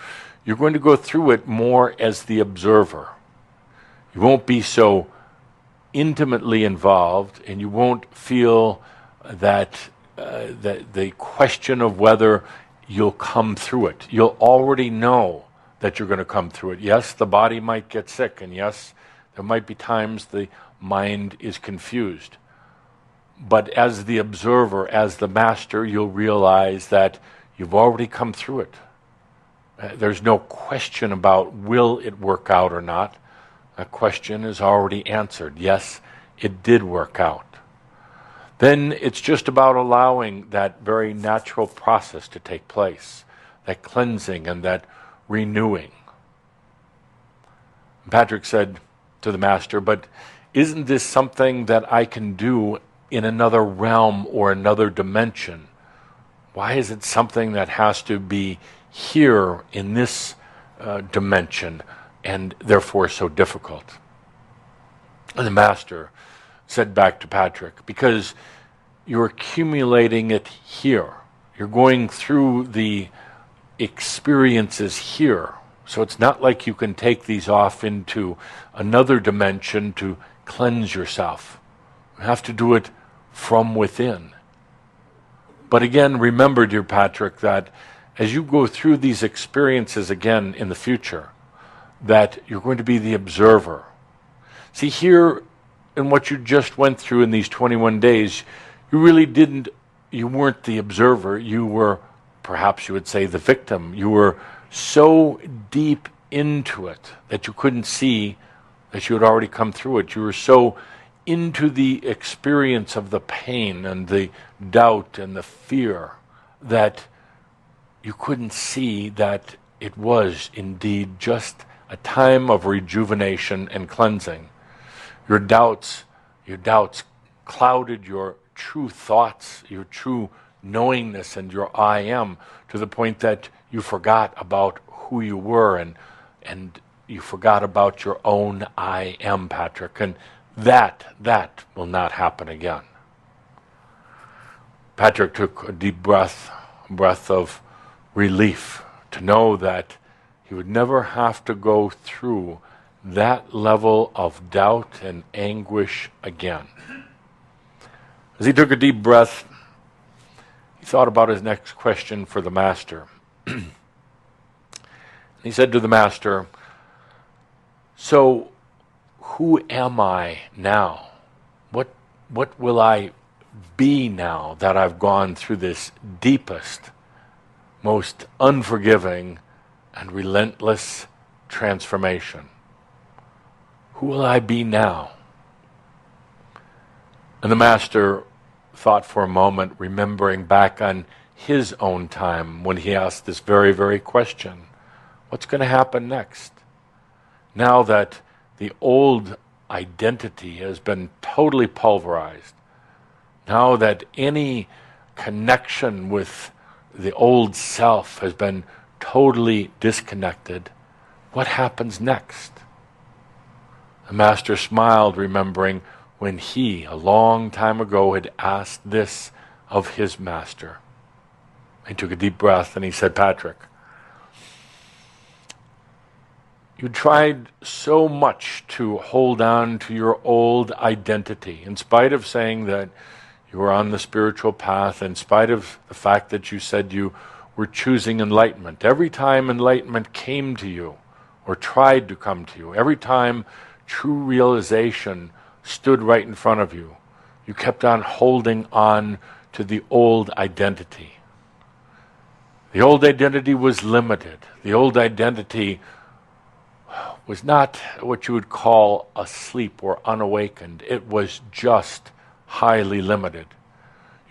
Speaker 2: you're going to go through it more as the observer. You won't be so intimately involved, and you won't feel that the question of whether you'll come through it. You'll already know that you're going to come through it. Yes, the body might get sick, and yes, there might be times the mind is confused. But as the observer, as the master, you'll realize that you've already come through it. There's no question about will it work out or not. That question is already answered. Yes, it did work out. Then it's just about allowing that very natural process to take place, that cleansing and that renewing. Patrick said to the Master, but isn't this something that I can do in another realm or another dimension? Why is it something that has to be here in this dimension and therefore so difficult? And the Master said back to Patrick, because you're accumulating it here. You're going through the experiences here. So it's not like you can take these off into another dimension to cleanse yourself. You have to do it from within. But again, remember, dear Patrick, that as you go through these experiences again in the future, that you're going to be the observer. See, here in what you just went through in these 21 days, you weren't the observer, you were, perhaps you would say, the victim. You were so deep into it that you couldn't see that you had already come through it. You were so into the experience of the pain and the doubt and the fear that you couldn't see that it was indeed just a time of rejuvenation and cleansing. Your doubts clouded your true thoughts, your true knowingness and your I am, to the point that you forgot about who you were and you forgot about your own I am, Patrick. And that will not happen again. Patrick took a deep breath of relief to know that he would never have to go through that level of doubt and anguish again. As he took a deep breath, he thought about his next question for the Master. He said to the Master, so who am I now? What will I be now that I've gone through this deepest, most unforgiving and relentless transformation? Who will I be now? And the Master thought for a moment, remembering back on his own time when he asked this very, very question. What's going to happen next? Now that the old identity has been totally pulverized, now that any connection with the old self has been totally disconnected, what happens next? The Master smiled, remembering when he, a long time ago, had asked this of his master. He took a deep breath and he said, Patrick, you tried so much to hold on to your old identity, in spite of saying that you were on the spiritual path, in spite of the fact that you said you were choosing enlightenment. Every time enlightenment came to you, or tried to come to you, every time true realization stood right in front of you, you kept on holding on to the old identity. The old identity was limited. The old identity was not what you would call asleep or unawakened. It was just highly limited.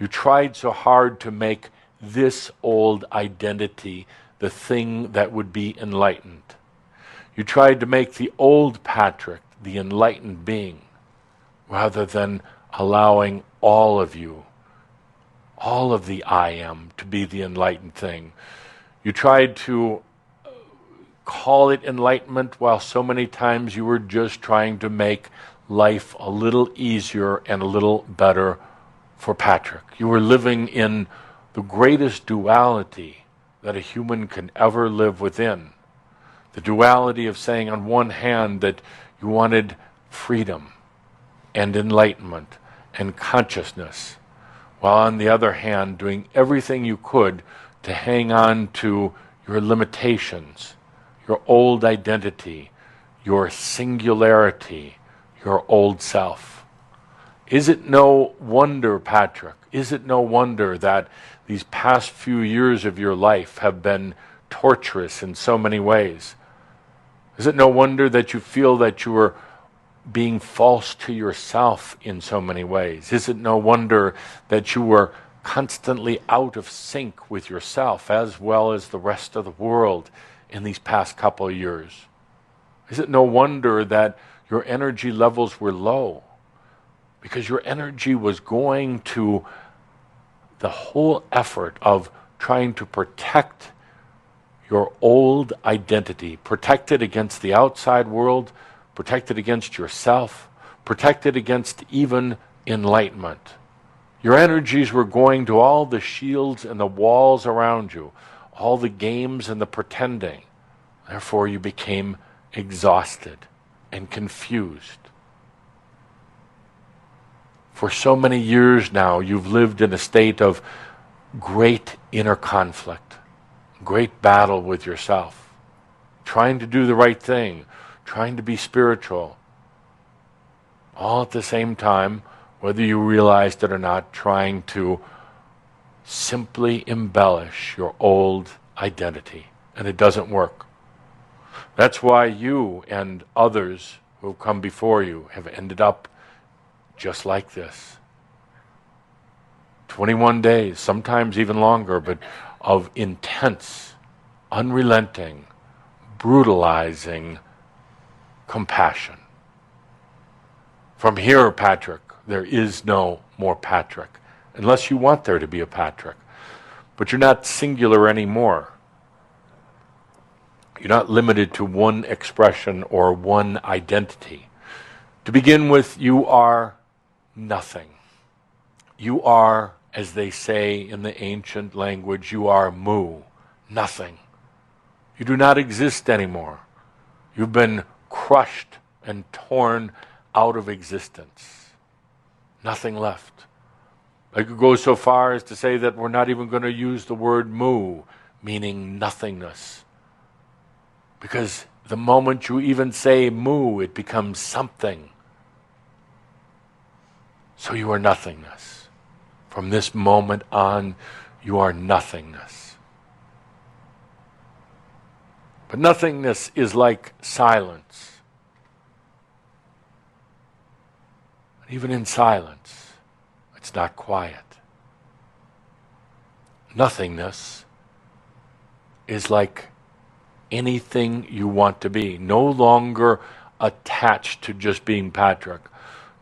Speaker 2: You tried so hard to make this old identity the thing that would be enlightened. You tried to make the old Patrick the enlightened being, rather than allowing all of you, all of the I am, to be the enlightened thing. You tried to call it enlightenment while so many times you were just trying to make life a little easier and a little better for Patrick. You were living in the greatest duality that a human can ever live within. The duality of saying on one hand that you wanted freedom and enlightenment and consciousness, while on the other hand doing everything you could to hang on to your limitations, your old identity, your singularity, your old self. Is it no wonder, Patrick, is it no wonder that these past few years of your life have been torturous in so many ways? Is it no wonder that you feel that you are being false to yourself in so many ways? Is it no wonder that you were constantly out of sync with yourself as well as the rest of the world in these past couple of years? Is it no wonder that your energy levels were low? Because your energy was going to the whole effort of trying to protect your old identity, protect it against the outside world, protect it against yourself, protect it against even enlightenment. Your energies were going to all the shields and the walls around you, all the games and the pretending. Therefore, you became exhausted and confused. For so many years now, you've lived in a state of great inner conflict, great battle with yourself, trying to do the right thing, trying to be spiritual, all at the same time, whether you realized it or not, trying to simply embellish your old identity. And it doesn't work. That's why you and others who have come before you have ended up just like this. 21 days, sometimes even longer, but of intense, unrelenting, brutalizing compassion. From here, Patrick, there is no more Patrick, unless you want there to be a Patrick. But you're not singular anymore. You're not limited to one expression or one identity. To begin with, you are nothing. You are, as they say in the ancient language, you are mu, nothing. You do not exist anymore. You've been crushed and torn out of existence. Nothing left. I could go so far as to say that we're not even going to use the word mu, meaning nothingness. Because the moment you even say mu, it becomes something. So you are nothingness. From this moment on, you are nothingness. But nothingness is like silence. Even in silence, it's not quiet. Nothingness is like anything you want to be, no longer attached to just being Patrick,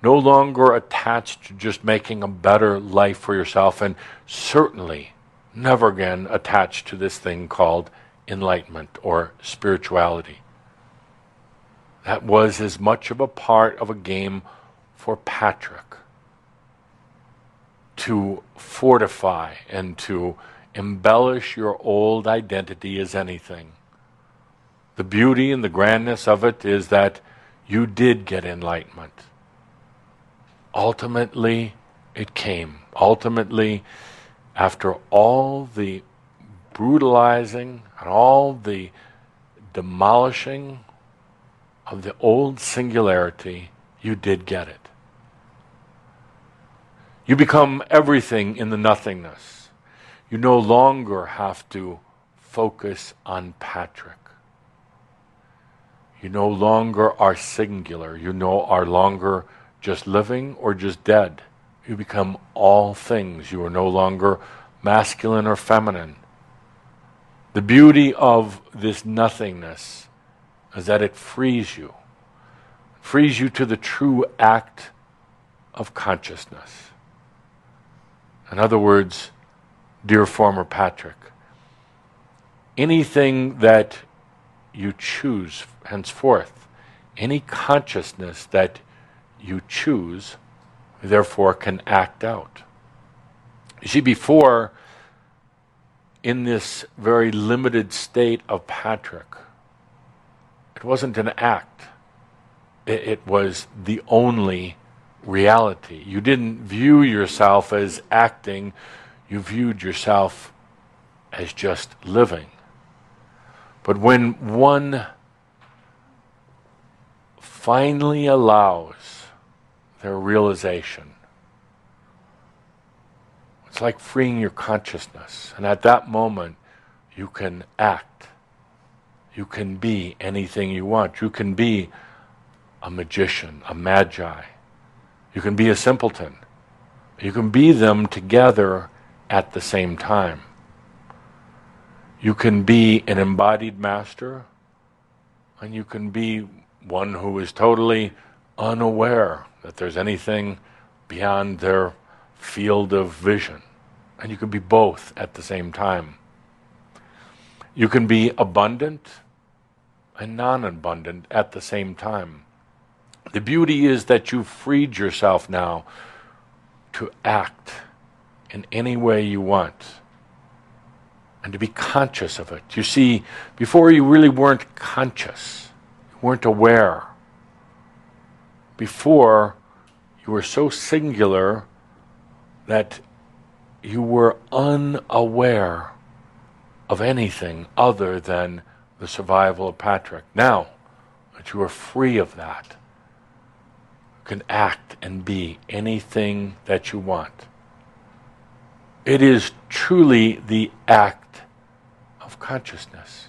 Speaker 2: no longer attached to just making a better life for yourself, and certainly never again attached to this thing called enlightenment or spirituality. That was as much of a part of a game for Patrick to fortify and to embellish your old identity as anything. The beauty and the grandness of it is that you did get enlightenment. Ultimately, it came. Ultimately, after all the brutalizing and all the demolishing of the old singularity, you did get it. You become everything in the nothingness. You no longer have to focus on Patrick. You no longer are singular. You are longer just living or just dead. You become all things. You are no longer masculine or feminine. The beauty of this nothingness is that it frees you. It frees you to the true act of consciousness. In other words, dear former Patrick, anything that you choose henceforth, any consciousness that you choose, therefore can act out. You see, before, in this very limited state of Patrick, it wasn't an act. It was the only reality. You didn't view yourself as acting, you viewed yourself as just living. But when one finally allows their realization, it's like freeing your consciousness. And at that moment, you can act. You can be anything you want. You can be a magician, a magi. You can be a simpleton. You can be them together at the same time. You can be an embodied master, and you can be one who is totally unaware that there's anything beyond their field of vision. And you can be both at the same time. You can be abundant and non-abundant at the same time. The beauty is that you've freed yourself now to act in any way you want and to be conscious of it. You see, before you really weren't conscious, you weren't aware. Before, you were so singular that you were unaware of anything other than the survival of Patrick. Now that you are free of that, you can act and be anything that you want. It is truly the act of consciousness,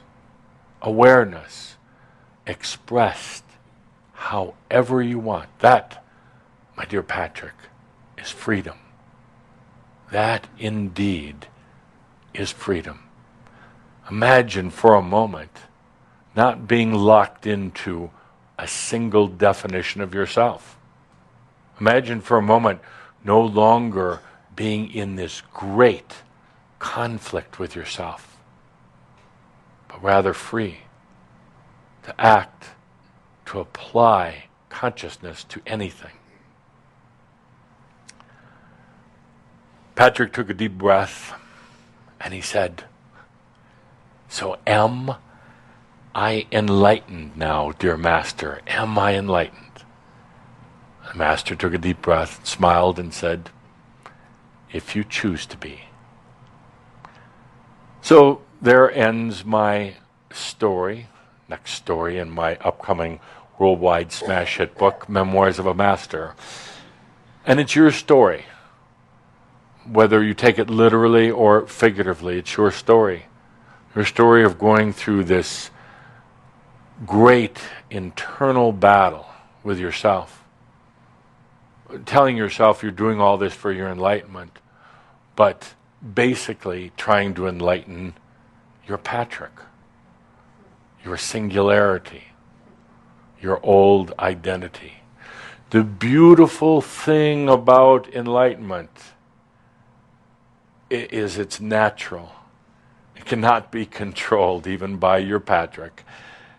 Speaker 2: awareness, expressed however you want. That, my dear Patrick, is freedom. That indeed is freedom. Imagine for a moment not being locked into a single definition of yourself. Imagine for a moment no longer being in this great conflict with yourself, but rather free to act, to apply consciousness to anything. Patrick took a deep breath and he said, "So am I enlightened now, dear Master? Am I enlightened?" The Master took a deep breath, smiled and said, "If you choose to be." So there ends my story, next story in my upcoming worldwide smash hit book, Memoirs of a Master. And it's your story. Whether you take it literally or figuratively, it's your story. Your story of going through this great internal battle with yourself. Telling yourself you're doing all this for your enlightenment, but basically trying to enlighten your Patrick, your singularity, your old identity. The beautiful thing about enlightenment is it's natural. It cannot be controlled even by your Patrick.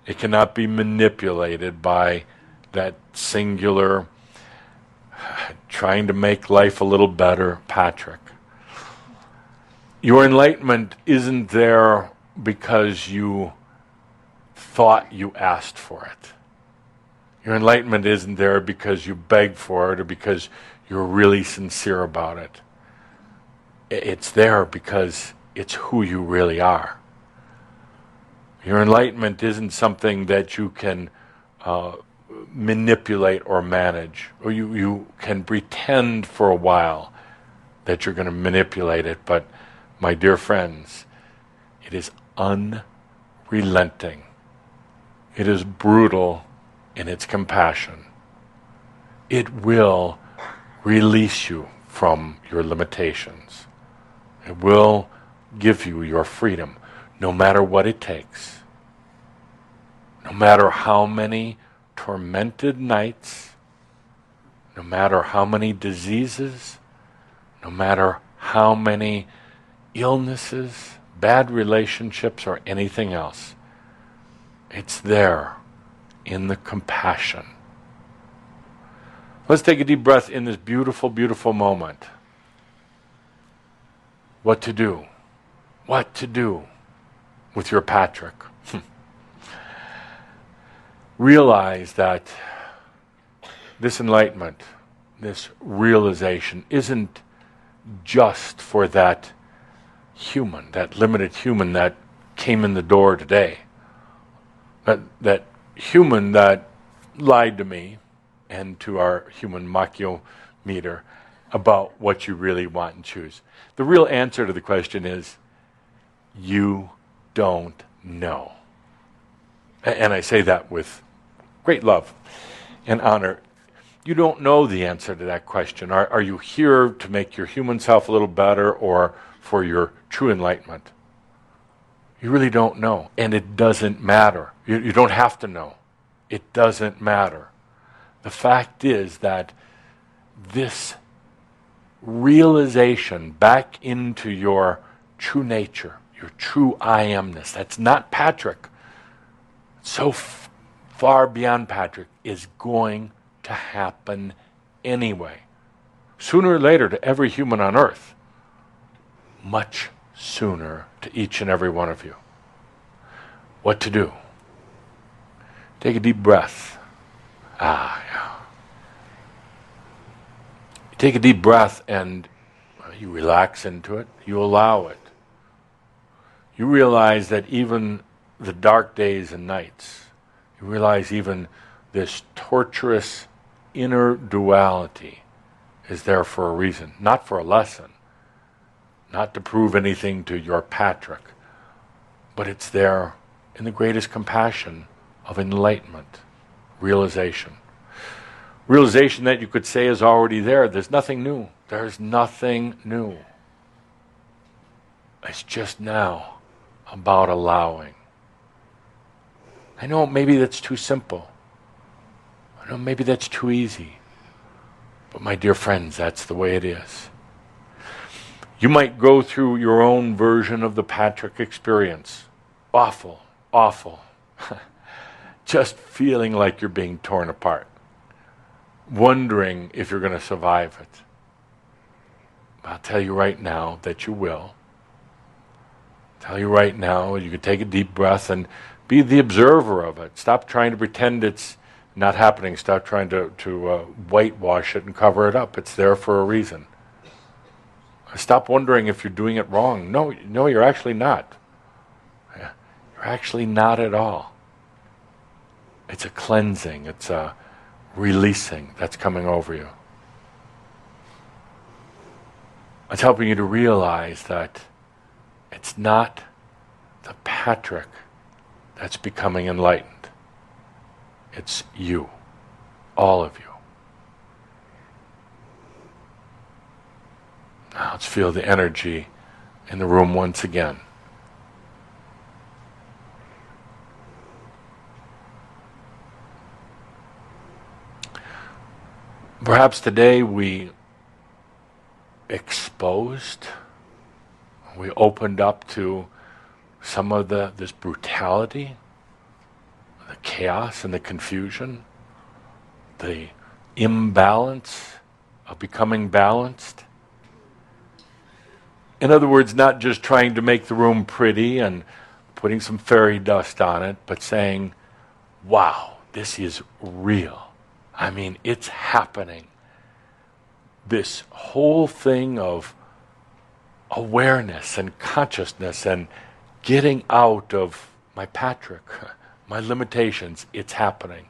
Speaker 2: It cannot be manipulated by that singular trying to make life a little better, Patrick. Your enlightenment isn't there because you thought you asked for it. Your enlightenment isn't there because you begged for it or because you're really sincere about it. It's there because it's who you really are. Your enlightenment isn't something that you can manipulate or manage, or you can pretend for a while that you're going to manipulate it, but my dear friends, it is unrelenting. It is brutal in its compassion. It will release you from your limitations. It will give you your freedom, no matter what it takes. No matter how many tormented nights, no matter how many diseases, no matter how many illnesses, bad relationships, or anything else. It's there in the compassion. Let's take a deep breath in this beautiful, beautiful moment. What to do? What to do with your Patrick? Realize that this enlightenment, this realization, isn't just for that human, that limited human that came in the door today. That human that lied to me and to our human Machio meter about what you really want and choose. The real answer to the question is, you don't know. And I say that with great love and honor. You don't know the answer to that question. Are you here to make your human self a little better or for your true enlightenment? You really don't know. And it doesn't matter. You don't have to know. It doesn't matter. The fact is that this realization back into your true nature, your true I amness, that's not Patrick, so far beyond Patrick, is going to happen anyway. Sooner or later to every human on earth. Much sooner to each and every one of you. What to do? Take a deep breath. Yeah. You take a deep breath and you relax into it. You allow it. You realize that even the dark days and nights, you realize even this torturous inner duality is there for a reason, not for a lesson, not to prove anything to your Patrick, but it's there in the greatest compassion of enlightenment, realization. Realization that you could say is already there. There's nothing new. There's nothing new. It's just now about allowing. I know maybe that's too simple. I know maybe that's too easy. But my dear friends, that's the way it is. You might go through your own version of the Patrick experience. Awful, awful. Just feeling like you're being torn apart. Wondering if you're going to survive it. I'll tell you right now that you will. Tell you right now, you can take a deep breath and be the observer of it. Stop trying to pretend it's not happening. Stop trying to whitewash it and cover it up. It's there for a reason. Stop wondering if you're doing it wrong. No, you're actually not. You're actually not at all. It's a cleansing. It's a releasing that's coming over you. It's helping you to realize that it's not the Patrick that's becoming enlightened. It's you. All of you. Now let's feel the energy in the room once again. Perhaps today we exposed, we opened up to some of this brutality, the chaos and the confusion, the imbalance of becoming balanced. In other words, not just trying to make the room pretty and putting some fairy dust on it, but saying, wow, this is real. I mean, it's happening. This whole thing of awareness and consciousness and getting out of my Patrick, my limitations, it's happening.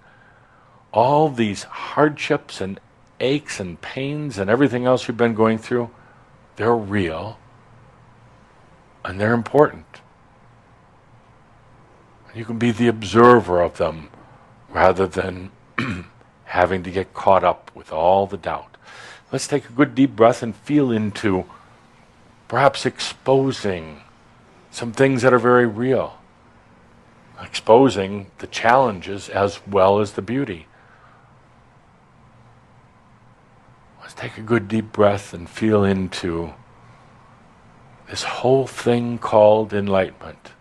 Speaker 2: All these hardships and aches and pains and everything else we've been going through, they're real and they're important. You can be the observer of them rather than having to get caught up with all the doubt. Let's take a good deep breath and feel into perhaps exposing some things that are very real. Exposing the challenges as well as the beauty. Let's take a good deep breath and feel into this whole thing called enlightenment.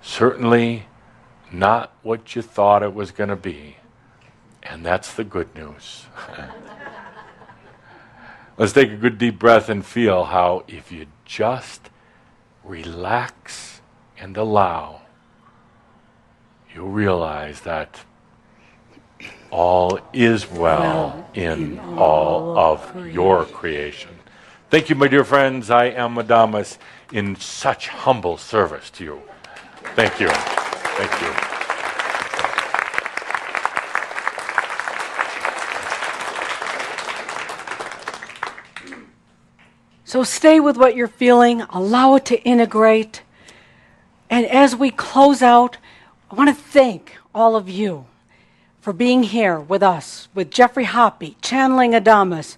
Speaker 2: Certainly not what you thought it was going to be. And that's the good news. Let's take a good deep breath and feel how if you just relax and allow, you'll realize that all is well in all of your creation. Thank you, my dear friends. I am Adamus in such humble service to you. Thank you. Thank you.
Speaker 1: So stay with what you're feeling, allow it to integrate. And as we close out, I want to thank all of you for being here with us, with Jeffrey Hoppe, channeling Adamus,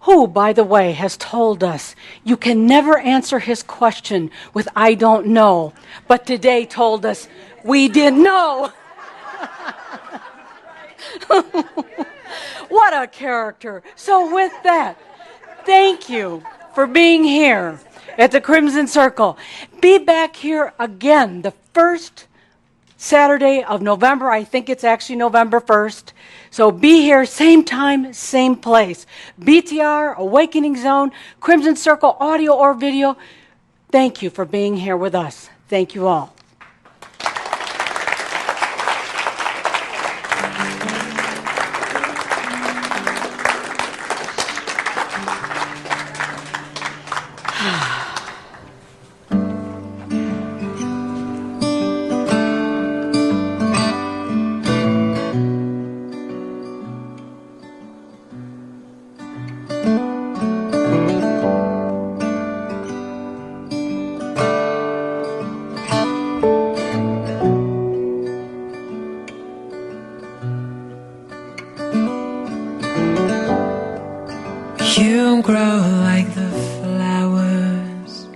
Speaker 1: who, by the way, has told us you can never answer his question with "I don't know," but today told us we didn't know. What a character. So with that, thank you for being here at the Crimson Circle. Be back here again the first Saturday of November. I think it's actually November 1st. So be here, same time, same place. BTR, Awakening Zone, Crimson Circle, audio or video. Thank you for being here with us. Thank you all.
Speaker 10: You grow like the flowers.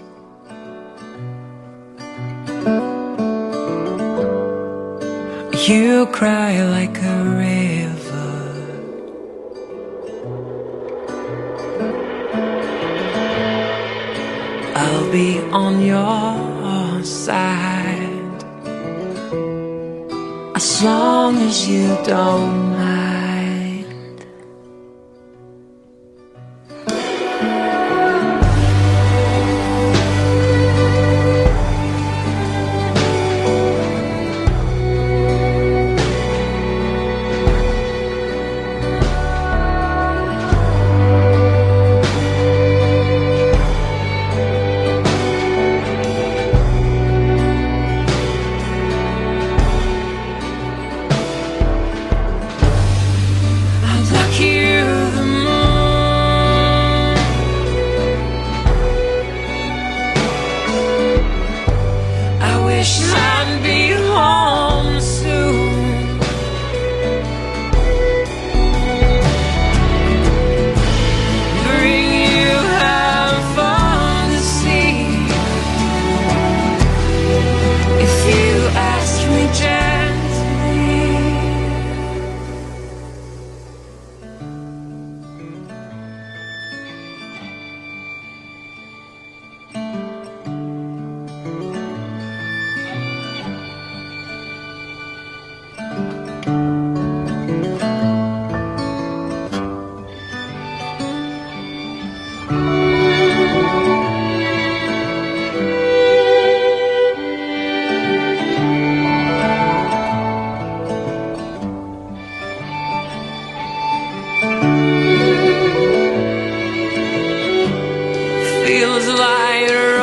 Speaker 10: You cry like a river. I'll be on your side as long as you don't mind. feels lighter